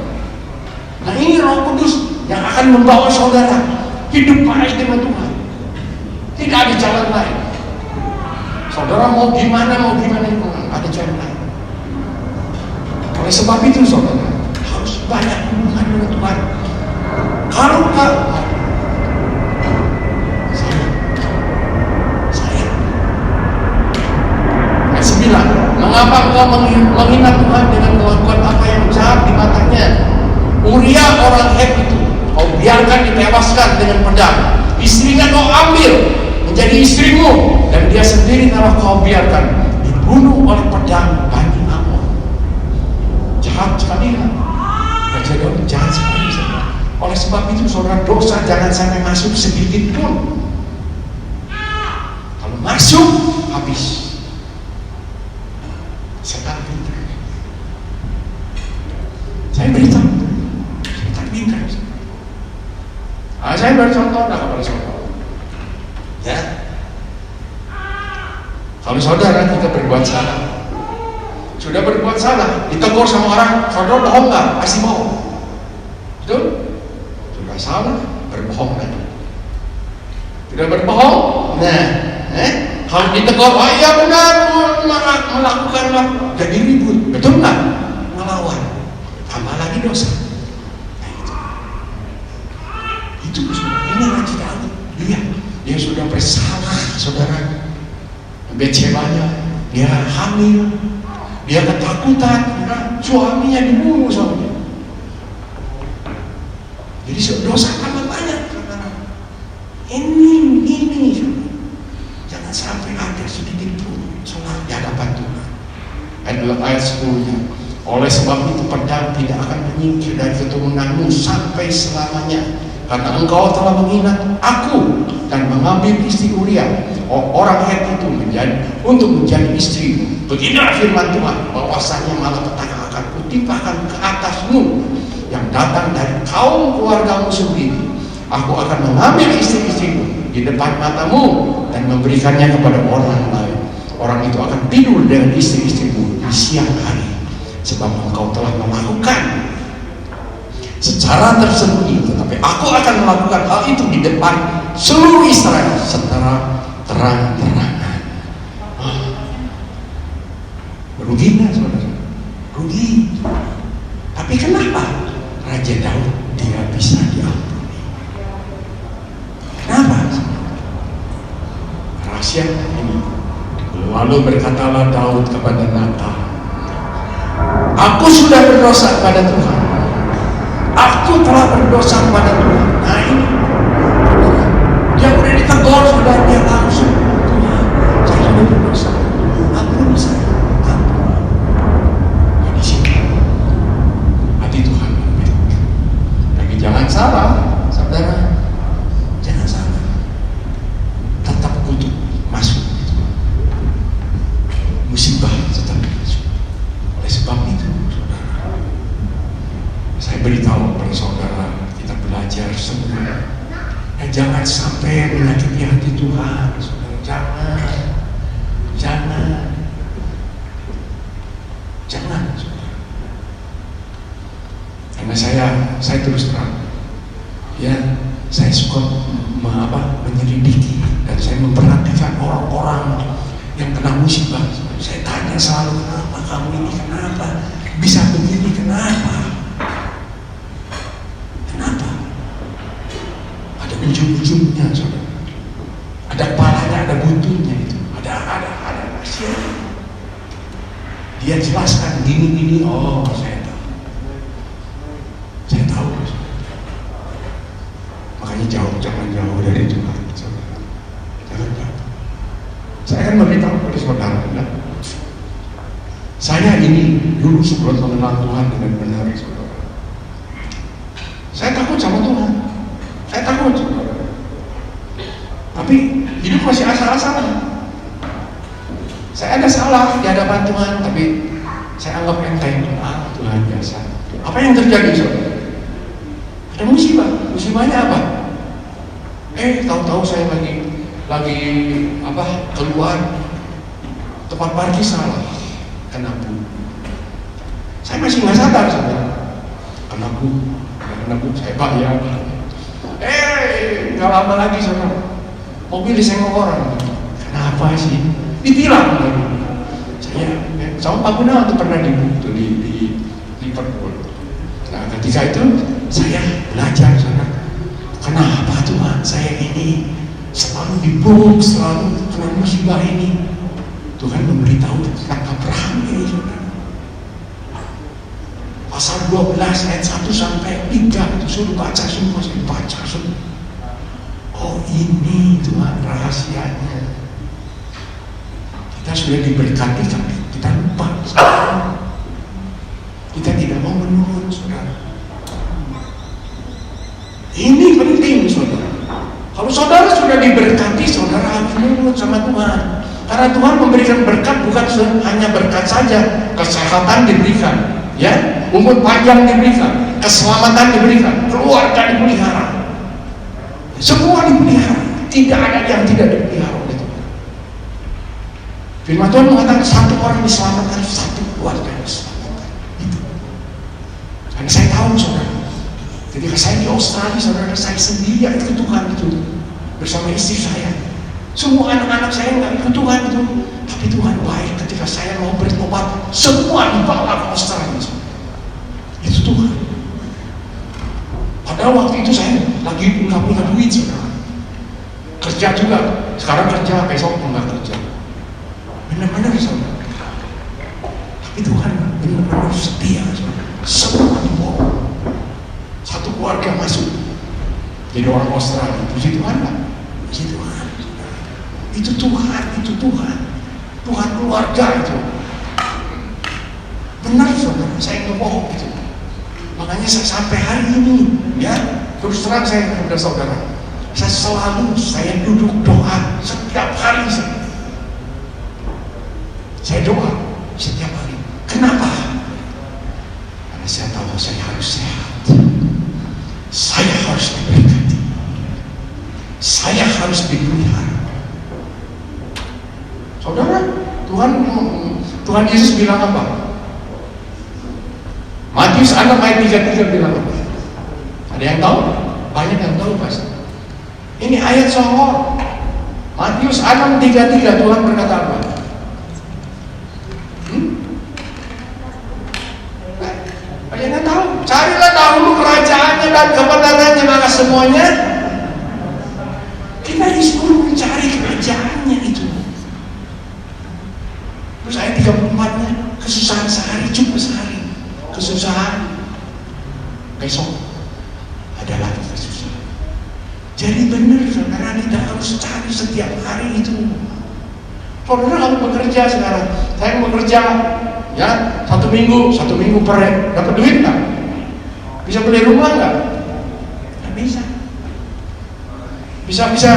Nah, ini Roh Kudus yang akan membawa saudara hidup baik dengan Tuhan. Tidak ada jalan lain. Saudara mau gimana Tuhan, ada jalan lain. Oleh sebab itu, saudara harus banyak hubungan dengan Tuhan. Kalau enggak, ayat 9, mengapa engkau menghina Tuhan dengan melakukan apa yang jahat di matanya? Uria orang Het itu kau biarkan ditewaskan dengan pedang, istrinya kau ambil menjadi istrimu, dan dia sendiri telah kau biarkan dibunuh oleh pedang Bani Amon. Jahat sekali kan? Raja Daud jahat sekali. Oleh sebab itu, saudara, dosa jangan sampai masuk sedikit pun. Kalau masuk, habis. Setan pintar. Saya beritahu, setan pintar. Saya beri contoh kepada saudara. Ya, kalau saudara kita berbuat salah, sudah berbuat salah, ditegur sama orang, saudara bohong nggak? Pasti bohong. Betul? Sudah salah, berbohong lagi. Tidak berbohong, nah, kalau ditegur, oh iya benar, melakukan jadi ribut, betul nggak? Melawan, tambah lagi dosa. Nah, itu ini Raja Daud. Dia sudah bersalah, saudara. Betsebanya, dia hamil, dia ketakutan, suaminya dibunuh soalnya. Jadi dosa tambah banyak, saudara. Ini, jangan sampai ada sedikit pun salah di hadapan Tuhan. Ayat 10-nya. Oleh sebab itu pedang tidak akan menyingkir dari keturunanmu sampai selamanya, karena engkau telah menghina aku dan mengambil istri Uria orang Het itu untuk menjadi istrimu. Beginilah firman Tuhan, bahwasanya malapetaka akan kutimpakan ke atasmu yang datang dari kaum keluargamu sendiri. Aku akan mengambil istri-istrimu di depan matamu dan memberikannya kepada orang lain. Orang itu akan tidur dengan istri-istrimu di siang hari, sebab engkau telah melakukan secara tersembunyi, tetapi aku akan melakukan hal itu di depan seluruh Israel secara terang-terangan. Rugi nggak, saudara? Rugi. Tapi kenapa Raja Daud dia bisa diampuni? Kenapa? Rahasia ini. Lalu berkatalah Daud kepada Natan, aku sudah berdosa pada Tuhan. Aku telah berdosa pada Tuhan. Nah ini, dia udah ditegur, sudah dia langsung, Tuhan, saya sudah berdosa. Ampuni saya. Di sini hati Tuhan baik. Tapi jangan salah, saudara, jangan salah. Tetap kutuk masuk. Musibah tetap masuk. Oleh sebab itu, saudara, saya beritahu kepada saudara, kita belajar semua. Jangan sampai menyakiti hati Tuhan, saudara. Jangan, saudara. Dan Karena saya terus terang, ya saya suka menyelidiki dan saya memperhatikan orang-orang yang kena musibah. Saya tanya selalu, kenapa kamu ini, kenapa bisa begini, kenapa? Ada ujung-ujungnya, saudara. Ada kepalanya, ada buntutnya itu. Ada rahasia. Dia jelaskan gini, oh saya tahu. Saya tahu. Makanya jangan jauh dari Tuhan, saudara. Jangan jauh. Saya akan memberitahu kepada saudara, saya ini dulu sebelum mengenal Tuhan dengan benar, saudara. Saya takut sama Tuhan. Saya takut, saudara. Tapi hidup masih asal-asalan. Saya ada salah di hadapan Tuhan, tapi saya anggap enteng. Tuhan biasa. Apa yang terjadi, saudara? Ada musibah. Musibahnya apa? Tahu-tahu saya lagi keluar, tempat parkir salah, kena bu. Saya masih nggak sadar, saudara. Kena bu, saya bayar. Nggak lama lagi, saudara, mobil disenggol orang. Kenapa sih? Ditilang lagi. Saya sama Pak Gunawan itu pernah di Liverpool. Nah, ketika itu saya belajar, saudara. Kenapa Tuhan saya ini selalu diburu, selalu kena musibah ini? Tuhan memberitahu tentang Abraham ini, saudara. Pasal 12 ayat 1 sampai 3 itu suruh baca semua, saya baca semua. Oh, ini Tuhan rahasianya. Kita sudah diberkati tapi kita lupa, saudara. Kita tidak mau menurut, saudara. Ini penting, saudara. Kalau saudara sudah diberkati, saudara harus menurut sama Tuhan. Karena Tuhan memberikan berkat bukan hanya berkat saja. Kesehatan diberikan, ya, umur panjang diberikan, keselamatan diberikan, keluarga dipelihara, semua dipelihara. Tidak ada yang tidak dipelihara oleh Tuhan. Firman Tuhan mengatakan satu orang diselamatkan, satu keluarga diselamatkan. Itu. Dan saya tahu, saudara, ketika saya di Australia, saudara, saya sendiri ikut Tuhan itu bersama istri saya. Semua anak-anak saya nggak ikut Tuhan itu, tapi Tuhan baik. Ketika saya mau bertobat, semua dibawa ke Australia. Itu Tuhan. Padahal waktu itu saya lagi nggak punya duit, saudara. Kerja juga, sekarang kerja, besok nggak kerja. Benar-benar, saudara. Tapi Tuhan benar-benar setia, saudara. Semua dibawa. Satu keluarga masuk jadi orang Australia. Puji Tuhan, Pak. Puji Tuhan. Itu Tuhan, itu Tuhan. Tuhan keluarga itu. Benar, saudara, saya nggak bohong itu. Makanya saya sampai hari ini, ya, terus terang saya kepada saudara, saya duduk doa setiap hari. Saya doa setiap hari. Kenapa? Karena saya tahu saya harus sehat. Saya harus diberkati. Saya harus dipelihara. Saudara, Tuhan Yesus bilang apa? Matius 6 ayat 33 bilang apa? Ada yang tahu? Banyak yang tahu pasti. Ini ayat soal Matius 6:33, Tuhan berkata apa? Banyak yang tahu. Carilah dahulu kerajaannya dan kebenarannya, maka semuanya kita disuruh mencari kerajaannya itu. Terus ayat 34-nya, kesusahan sehari cukup sehari. Kesusahan besok adalah kesusahan. Jadi benar, saudara, kita harus cari setiap hari itu. Saudara kalau bekerja sekarang, saya bekerja, ya, satu minggu per dapat duit nggak? Bisa beli rumah nggak? Nggak bisa. Bisa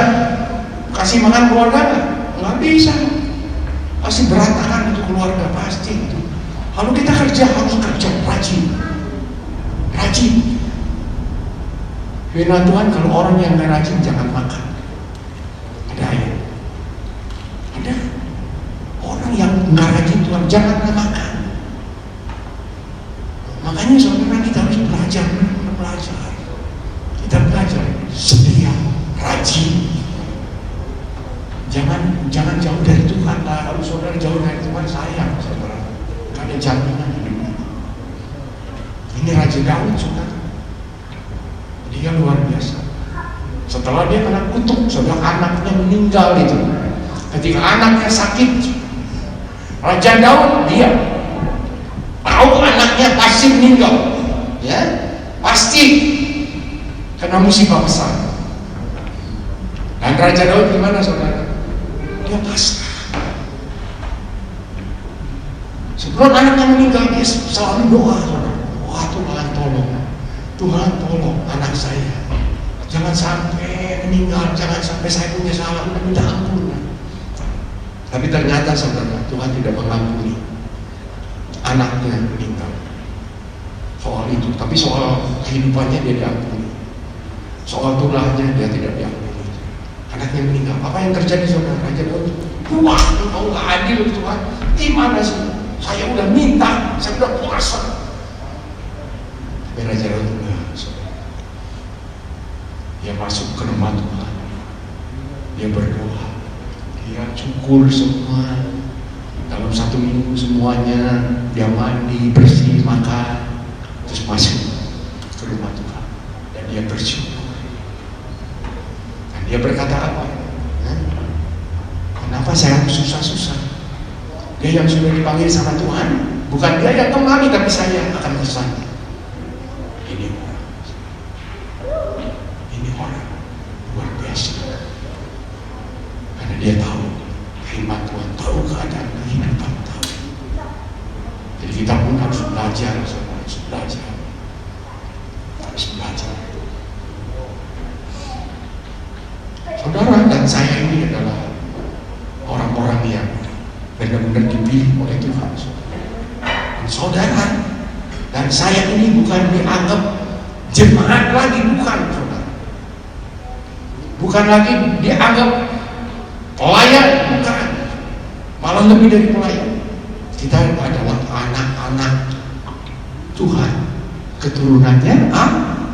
kasih makan keluarga nggak bisa. Pasti berantakan itu keluarga, pasti itu. Kalau kita kerja harus kerja rajin. Firman Tuhan, kalau orang yang nggak rajin jangan makan. Ada ayat. Ada orang yang nggak rajin Tuhan jangan makan. Makanya saudara, kita harus belajar layak, saudara. Gak ada jaminan hidupnya. Ini Raja Daud, saudara. Dia luar biasa. Setelah dia kena kutuk, saudara, anaknya meninggal itu. Ketika anaknya sakit, Raja Daud dia tahu anaknya pasti meninggal, ya, pasti kena musibah besar. Dan Raja Daud gimana, saudara? Dia pasrah. Sebelum anaknya meninggal, dia selalu doa, saudara. Wah, Tuhan tolong, Tuhan tolong anak saya, jangan sampai meninggal, jangan sampai saya punya salah, udah minta ampun. Tapi ternyata, saudara, Tuhan tidak mengampuni anaknya meninggal. Soal itu, tapi soal kehidupannya dia diampuni. Soal tulahnya dia tidak diampuni. Anaknya meninggal. Apa yang terjadi, saudara? Raja Daud, wah, engkau gak adil, Tuhan. Gimana sih? Saya udah minta, saya udah puasa. Tapi Raja Daud enggak, saudara. Dia masuk ke rumah Tuhan. Dia berdoa. Dia cukur semua. Dalam 1 minggu semuanya dia mandi, bersih, makan, terus masuk ke rumah Tuhan dan dia bersyukur. Dan dia berkata apa? Kenapa saya harus susah-susah? Dia yang sudah dipanggil sama Tuhan, bukan dia yang kemari, tapi saya akan ke sana. Ini orang luar biasa. Karena dia tahu firman Tuhan, tahu keadaan kehidupan, tahu. Jadi kita pun harus belajar, harus belajar. Saudara dan saya ini adalah orang-orang yang benar-benar dipilih oleh Tuhan. Saudara dan saya ini bukan dianggap jemaat lagi, bukan, saudara. Bukan lagi dianggap pelayan, bukan. Malah lebih dari pelayan. Kita adalah anak-anak Tuhan, keturunannya Abraham.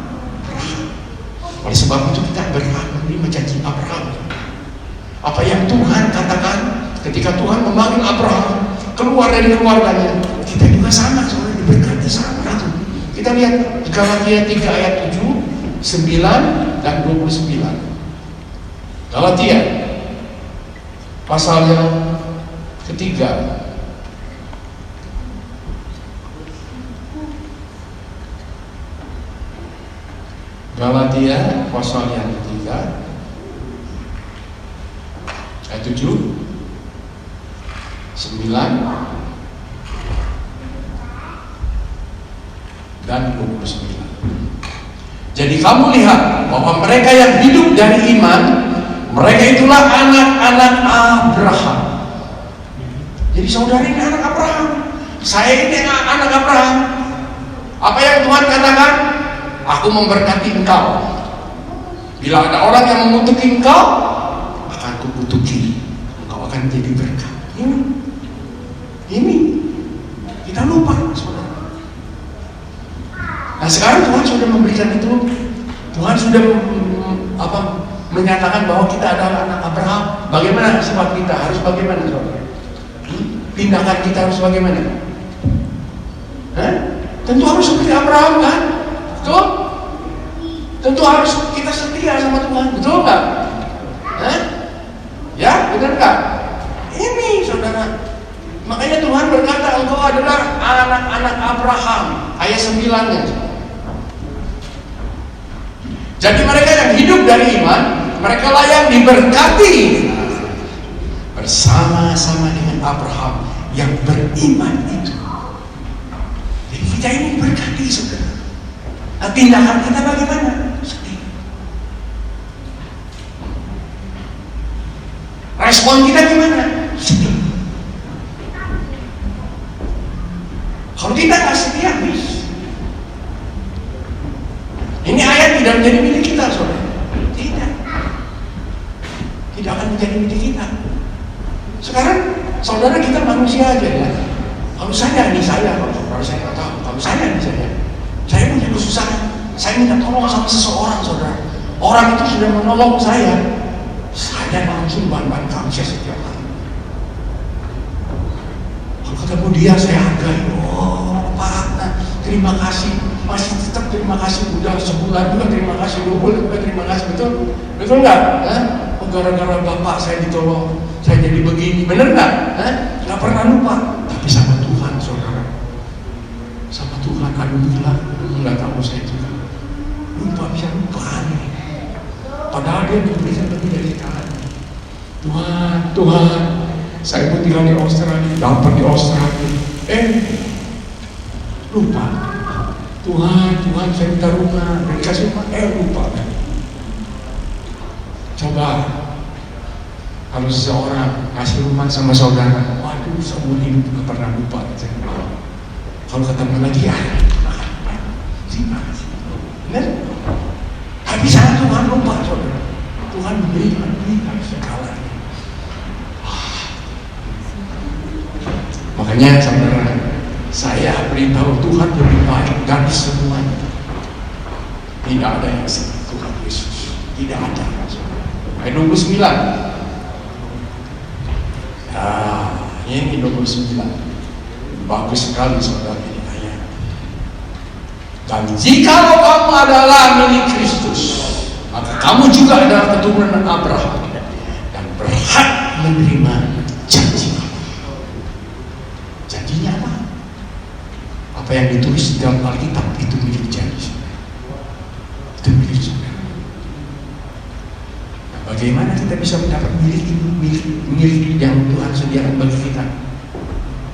Oleh sebab itu kita berhak menerima janji Abraham. Apa yang Tuhan katakan ketika Tuhan memanggil Abraham keluar dari keluarganya, kita juga sama, saudara, diberkati sama itu. Kita lihat di Galatia 3 ayat 7, 9 dan 29. Galatia pasal yang ketiga. Galatia pasal yang ketiga ayat 7, 9 dan 29. Jadi kamu lihat bahwa mereka yang hidup dari iman, mereka itulah anak-anak Abraham. Jadi saudara ini anak Abraham, saya ini anak Abraham. Apa yang Tuhan katakan? Aku memberkati engkau. Bila ada orang yang mengutuki engkau, akan kukutuki. Engkau akan jadi berkat. Ini kita lupa, saudara. Nah sekarang Tuhan sudah memberikan itu. Tuhan sudah menyatakan bahwa kita adalah anak Abraham. Bagaimana sifat kita? Harus bagaimana, saudara? Tindakan kita harus bagaimana? Tentu harus seperti Abraham, kan? Betul? Tentu harus kita setia sama Tuhan, betul nggak? Ya, benar nggak? Ini, saudara. Makanya Tuhan berkata, engkau adalah anak-anak Abraham. Ayat 9-nya. Jadi mereka yang hidup dari iman, mereka lah yang diberkati bersama-sama dengan Abraham yang beriman itu. Jadi kita ini berkati, saudara. Nah, tindakan kita bagaimana? Sedih. Respon kita gimana? Sedih. Kalau kita nggak setia, habis. Ini ayat tidak menjadi milik kita, saudara. Tidak. Tidak akan menjadi milik kita. Sekarang, saudara, kita manusia aja, ya. Kalau saya, kalau saya nggak tahu, kalau saya punya kesusahan, saya minta tolong sama seseorang, saudara. Orang itu sudah menolong saya langsung ban-ban kamsia setiap hari. Kalau ketemu dia saya hargai. Oh Pak, nah, terima kasih, masih tetap terima kasih, udah sebulan juga terima kasih, 2 bulan juga terima kasih, betul nggak? Oh, gara-gara Bapak saya ditolong, saya jadi begini, bener nggak? Nggak pernah lupa. Tapi sama Tuhan, saudara, sama Tuhan, alhamdulillah, nggak tahu saya juga lupa, bisa lupa nih. Padahal dia memberikan lebih dari kalian. Tuhan, saya pun tinggal di Australia, dapat di Australia, lupa. Tuhan, saya minta rumah, dikasih rumah, lupa. Coba, kalau seseorang kasih rumah sama saudara, waduh, seumur hidup gak pernah lupa. Kalau ketemu lagi, terima kasih. Benar? Tapi sana Tuhan lupa, saudara. Tuhan berikan segalanya. Makanya saudara, saya beritahu Tuhan lebih baik dari semuanya. Tidak ada yang seperti Tuhan Yesus. Tidak ada. Ayat 29. Nah, ini 29. Bagus sekali saudara ini ayat. Dan jika kamu adalah milik Kristus, maka kamu juga adalah keturunan Abraham dan berhak menerima janji. Janjinya apa? Apa yang ditulis di dalam Alkitab itu milik janji. Itu milik saudara. Nah, bagaimana kita bisa mendapat milik yang Tuhan sediakan bagi kita?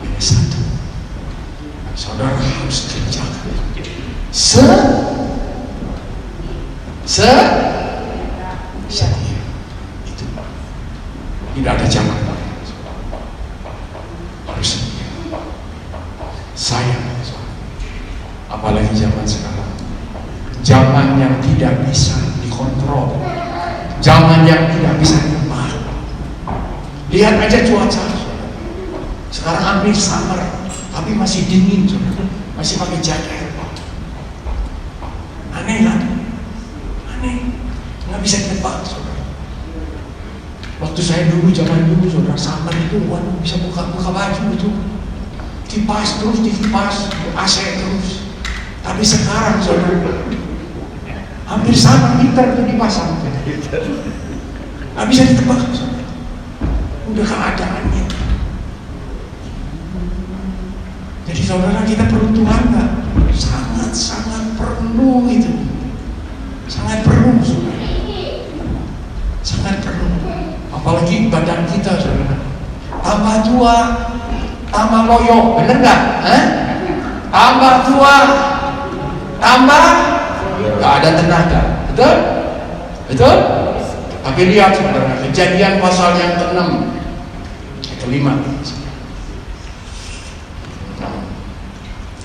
Hanya satu. Saudara harus kerjakan. Setia. Itu. Tidak ada zaman lain. Harus setia. Sayang, apalagi zaman sekarang, zaman yang tidak bisa dikontrol, zaman yang tidak bisa ditebak. Lihat aja cuaca sekarang, hampir summer tapi masih dingin, masih pakai jaket. Aneh kan? Aneh, nggak bisa ditebak, saudara. Waktu saya zaman dulu, saudara, summer itu, waduh, bisa buka baju itu. Kipas terus, dikipas, AC terus. Tapi sekarang saudara, hampir sama meter itu dipasang. Nggak bisa ditebak, saudara. Udah keadaannya. Jadi saudara, kita perlu Tuhan nggak? Sangat perlu itu. Sangat perlu, saudara. Sangat perlu. Apalagi badan kita, saudara. Tambah tua, tambah loyo, bener nggak? Tambah tua, tambah nggak ada tenaga, betul? Tapi lihat saudara, Kejadian pasal yang ke-6, ke-5.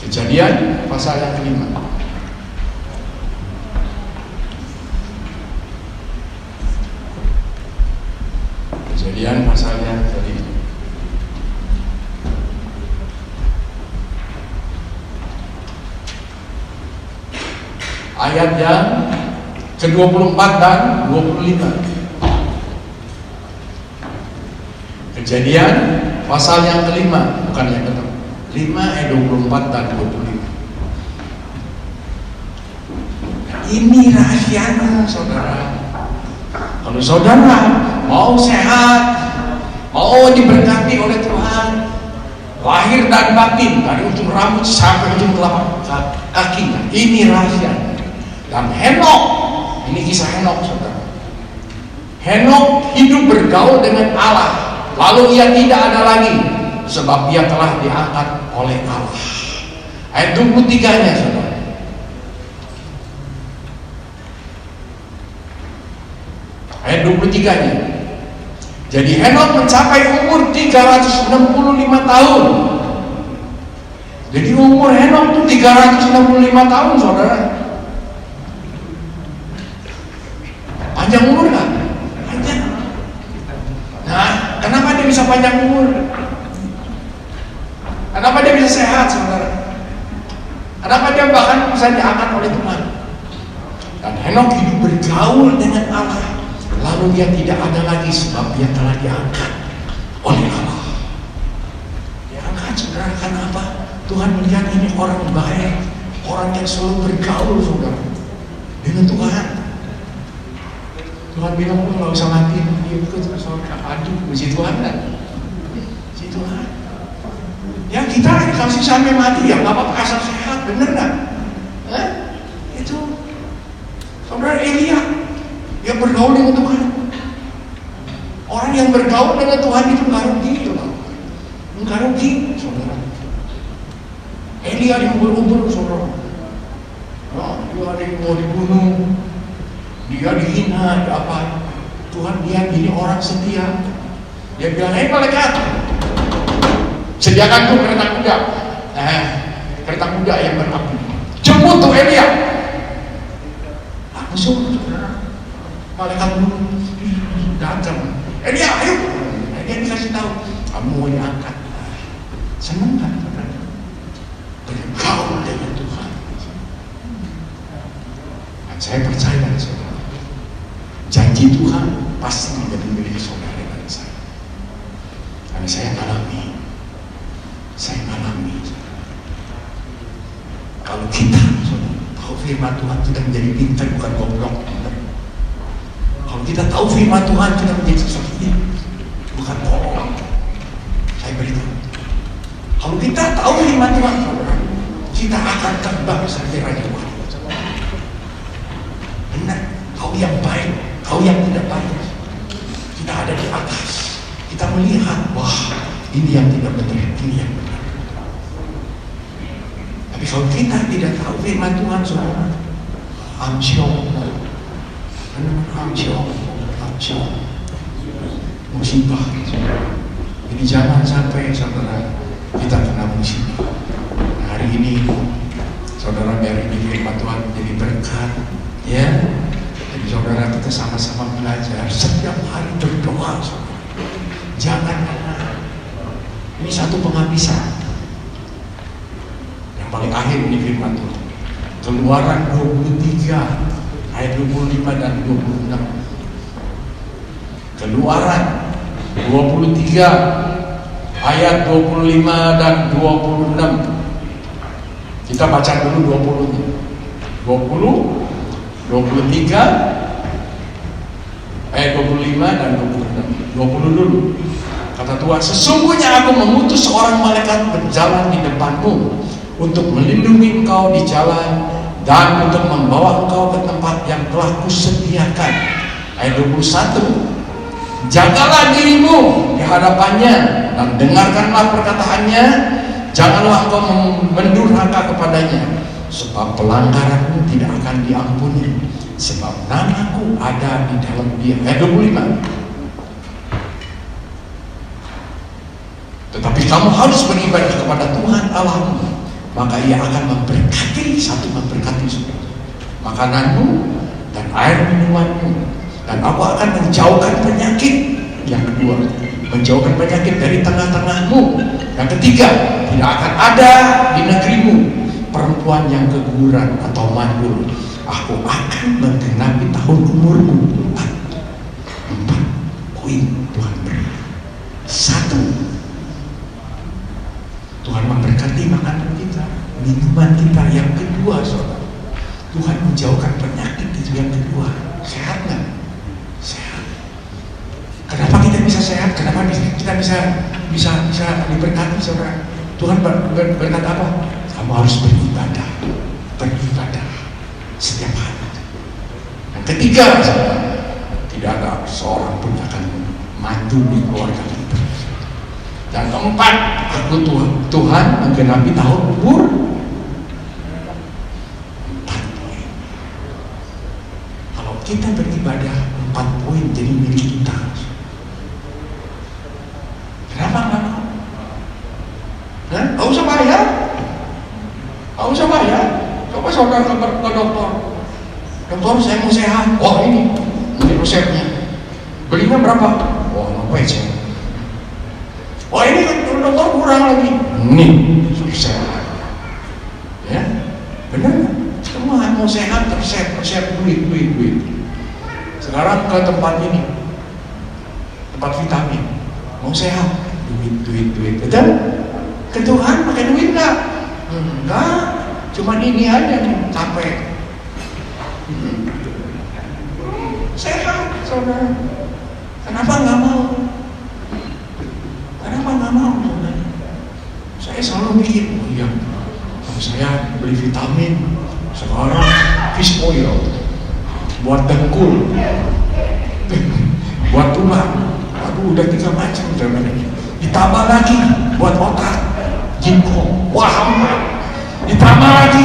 Kejadian pasal yang ke-5. Kejadian pasal yang ke-5. Ayat yang ke-24 dan 25. Kejadian pasal yang ke-5, bukan yang ke-6. 5 ayat 24 dan 25. Ini rahasianya, saudara. Kalau saudara mau sehat, mau diberkati oleh Tuhan, lahir dan batin, dari ujung rambut sampai ujung telapak kakinya, ini rahasia. Dan Henok, ini kisah Henok, saudara. Henok hidup bergaul dengan Allah, lalu ia tidak ada lagi, sebab ia telah diangkat oleh Allah. Ayat 23-nya, saudara. Ayat 23-nya. Jadi Henok mencapai umur 365 tahun. Jadi umur Henok itu 365 tahun, saudara. Panjang umur kan? Panjang. Nah, kenapa dia bisa panjang umur? Kenapa dia bisa sehat, saudara? Kenapa dia bahkan bisa diangkat oleh Tuhan? Dan Henok hidup bergaul dengan Allah, lalu dia tidak ada lagi sebab dia telah diangkat oleh Allah. Diangkat, saudara, karena apa? Tuhan melihat ini orang baik, orang yang selalu bergaul, saudara, dengan Tuhan. Tuhan bilang, lu nggak usah mati, dia ikut ke surga. Aduh, puji Tuhan kan? Puji Tuhan. Ya kita dikasih sampai mati, ya nggak apa-apa, asal sehat, bener nggak? Itu saudara Elia yang bergaul dengan Tuhan. Orang yang bergaul dengan Tuhan itu nggak rugi, nggak rugi, saudara. Elia diumpul-umpul, saudara. Dia ada yang mau dibunuh, dia dihina, apa? Tuhan lihat ini orang setia. Dia bilang, malaikat, sediakan tuh kereta kuda, kereta kuda yang berapi. Jemput tuh Elia. Langsung, saudara, malaikat belum datang. Elia, ayo. Elia dikasih tahu, kamu mau diangkat. Senang kan, saudara? Bergaul dengan Tuhan. Dan saya percaya, saudara, janji Tuhan pasti menjadi milik saudara dan saya. Karena saya alami. Kalau kita, saudara, tahu firman Tuhan, kita menjadi pintar, bukan goblok. Kalau kita tahu firman Tuhan, kita menjadi sesuatu, bukan bohong. Saya beritahu. Kalau kita tahu firman Tuhan, saudara, kita akan terbang sampai raja Tuhan. Benar, kau yang baik, kau yang tidak baik. Kita ada di atas. Kita melihat, wah, ini yang tidak benar, ini yang benar. Tapi kalau kita tidak tahu firman Tuhan, saudara, amsyong, musibah. Jadi jangan sampai, saudara, kita kena musibah. Hari ini, saudara, biar ini firman Tuhan menjadi berkat, ya. Jadi saudara, kita sama-sama belajar setiap hari berdoa, saudara. Jangan lengah. Ini satu penghabisan. Yang paling akhir ini firman Tuhan. Keluaran 23 ayat 25 dan 26. Keluaran 23 ayat 25 dan 26. Kita baca dulu 20-nya. 20, 23 ayat 25 dan 26. 20 dulu. Kata Tuhan, sesungguhnya aku mengutus seorang malaikat berjalan di depanmu untuk melindungi engkau di jalan dan untuk membawa engkau ke tempat yang telah kusediakan. Ayat 21, jagalah dirimu di hadapannya dan dengarkanlah perkataannya, janganlah engkau mendurhaka kepadanya, sebab pelanggaranmu tidak akan diampuni, sebab namaku ada di dalam dia. Ayat 25, tetapi kamu harus beribadah kepada Tuhan Allahmu, maka Ia akan memberkati, satu memberkati makananmu dan air minumanmu, dan aku akan menjauhkan penyakit. Yang kedua, menjauhkan penyakit dari tengah-tengahmu. Yang ketiga, tidak akan ada di negerimu perempuan yang keguguran atau mandul. Aku akan menggenapi tahun umurmu. 4 poin Tuhan beri. 1, Tuhan memberkati makanan kita, minuman kita. Yang kedua, saudara, Tuhan menjauhkan penyakit itu. Yang kedua, sehat nggak? Sehat. Kenapa kita bisa sehat? Kenapa kita bisa diberkati, saudara? Tuhan berkata apa? Kamu harus beribadah setiap hari. Yang ketiga, saudara, tidak ada seorang pun akan maju di keluarga kita. Dan keempat, aku Tuhan menggenapi tahun umur. 4 poin. Kalau kita beribadah, 4 poin jadi milik kita. Kenapa enggak mau? Nggak usah bayar. Nggak usah bayar. Coba saudara ke dokter. Dokter, saya mau sehat. Oh, ini resepnya. Belinya berapa? Oh, ngapain sih? Oh, ini dokter kurang lagi. Nih, sehat. Ya, benar nggak? Semua mau sehat, resep, duit. Sekarang ke tempat ini, tempat vitamin, mau sehat, duit. Betul? Ke Tuhan pakai duit nggak? Enggak, cuma ini aja nih capek. Sehat, saudara. Kenapa nggak mau? Kenapa nggak mau? Saya selalu mikir, oh iya, kalau saya beli vitamin, sekarang fish oil buat dengkul, buat tulang, aduh udah 3 macam ini. Ditambah lagi buat otak, ginkgo, wah, ditambah lagi,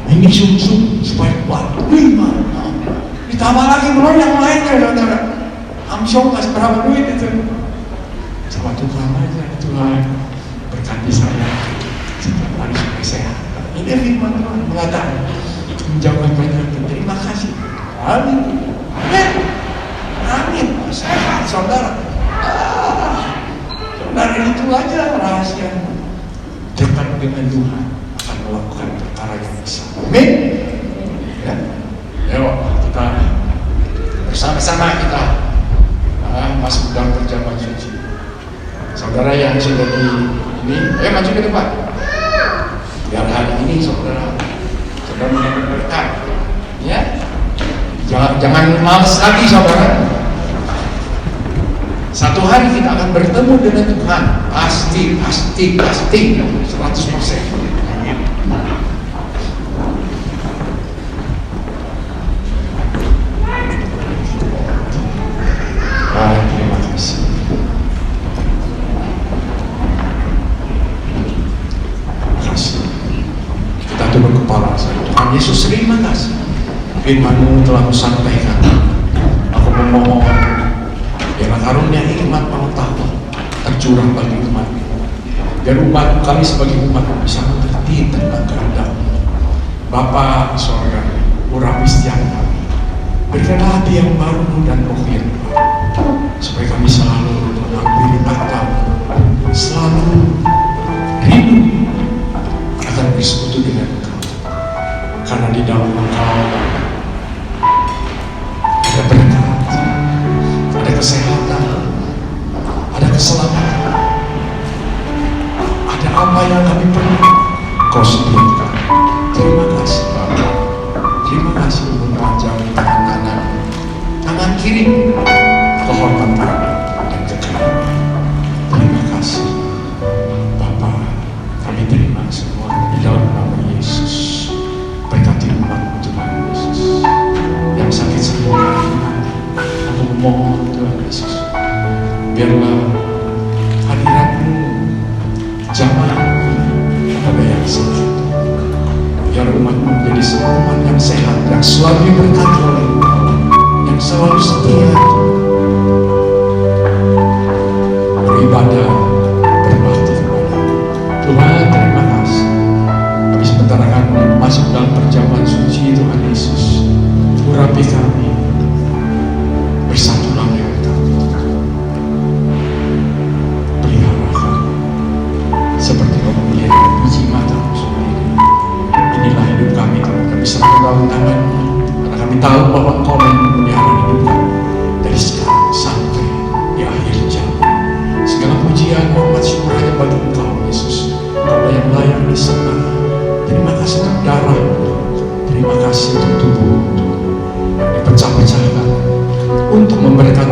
ini sum-sum supaya kuat, 5. Ditambah lagi belum yang lain ya saudara. Amsyong kasih berapa duit itu? Sama Tuhan aja, Tuhan berkati saya setiap hari supaya sehat. Ini firman Tuhan mengatakan menjauhkan banyak. Terima kasih. Amin. Amin. Sehat saudara. Saudara itu aja rahasia. Dekat dengan Tuhan akan melakukan perkara yang besar. Amin. Ya. Yuk kita bersama-sama kita masuk dalam perjamuan suci. Saudara yang sudah di ini, maju ke depan. Biar hari ini saudara mendapat berkat, ya. Jangan malas lagi saudara. Satu hari kita akan bertemu dengan Tuhan, pasti 100%. Terima kasih. Kita tunduk kepala saja. Tuhan Yesus, terima kasih. Firman-Mu telah disampaikan. Aku memohon biarlah karunia hikmat pengetahuan tercurah bagi umat. Biar umat kami sebagai umat bisa mengerti tentang kehendak-Mu. Bapa di sorga, urapi setiap kami. Berikanlah hati yang baru dan roh yang baru, supaya kami selalu menghampiri Engkau, selalu rindu akan bersekutu dengan Engkau. Karena di dalam Engkau ada berkat, ada kesehatan, ada keselamatan, ada apa yang kami perlu Kau sediakan. Terima kasih Bapa. Terima kasih untuk mengajar tangan kanan, tangan kiri, kehormatan dan kekayaan. Terima kasih Bapa. Kami terima semua di dalam nama Yesus. Berkati umat Tuhan Yesus yang sakit sembuhkan. Aku mohon Tuhan Yesus, biarlah hadirat-Mu jamah kepada yang sakit. Biar umat-Mu menjadi semua umat yang sehat, yang selalu diberkati oleh Engkau, yang selalu setia beribadah, berbakti kepada Tuhan. Terima kasih. Kami sebentar akan masuk dalam perjamuan suci Tuhan Yesus. Urapi kami, bersatulah dengan kami, pelihara kami seperti Kau memelihara biji mata-Mu sendiri. Inilah hidup kami, kami serahkan dalam tangan-Mu, karena kami tahu bahwa Engkau yang memelihara hidup kami dari sekarang sampai di akhir zaman. Segala pujian, hormat, syukur hanya bagi Engkau Yesus. Engkau yang layak disembah. Terima kasih untuk darah, terima kasih untuk tubuh yang dipecah-pecahkan untuk memberkati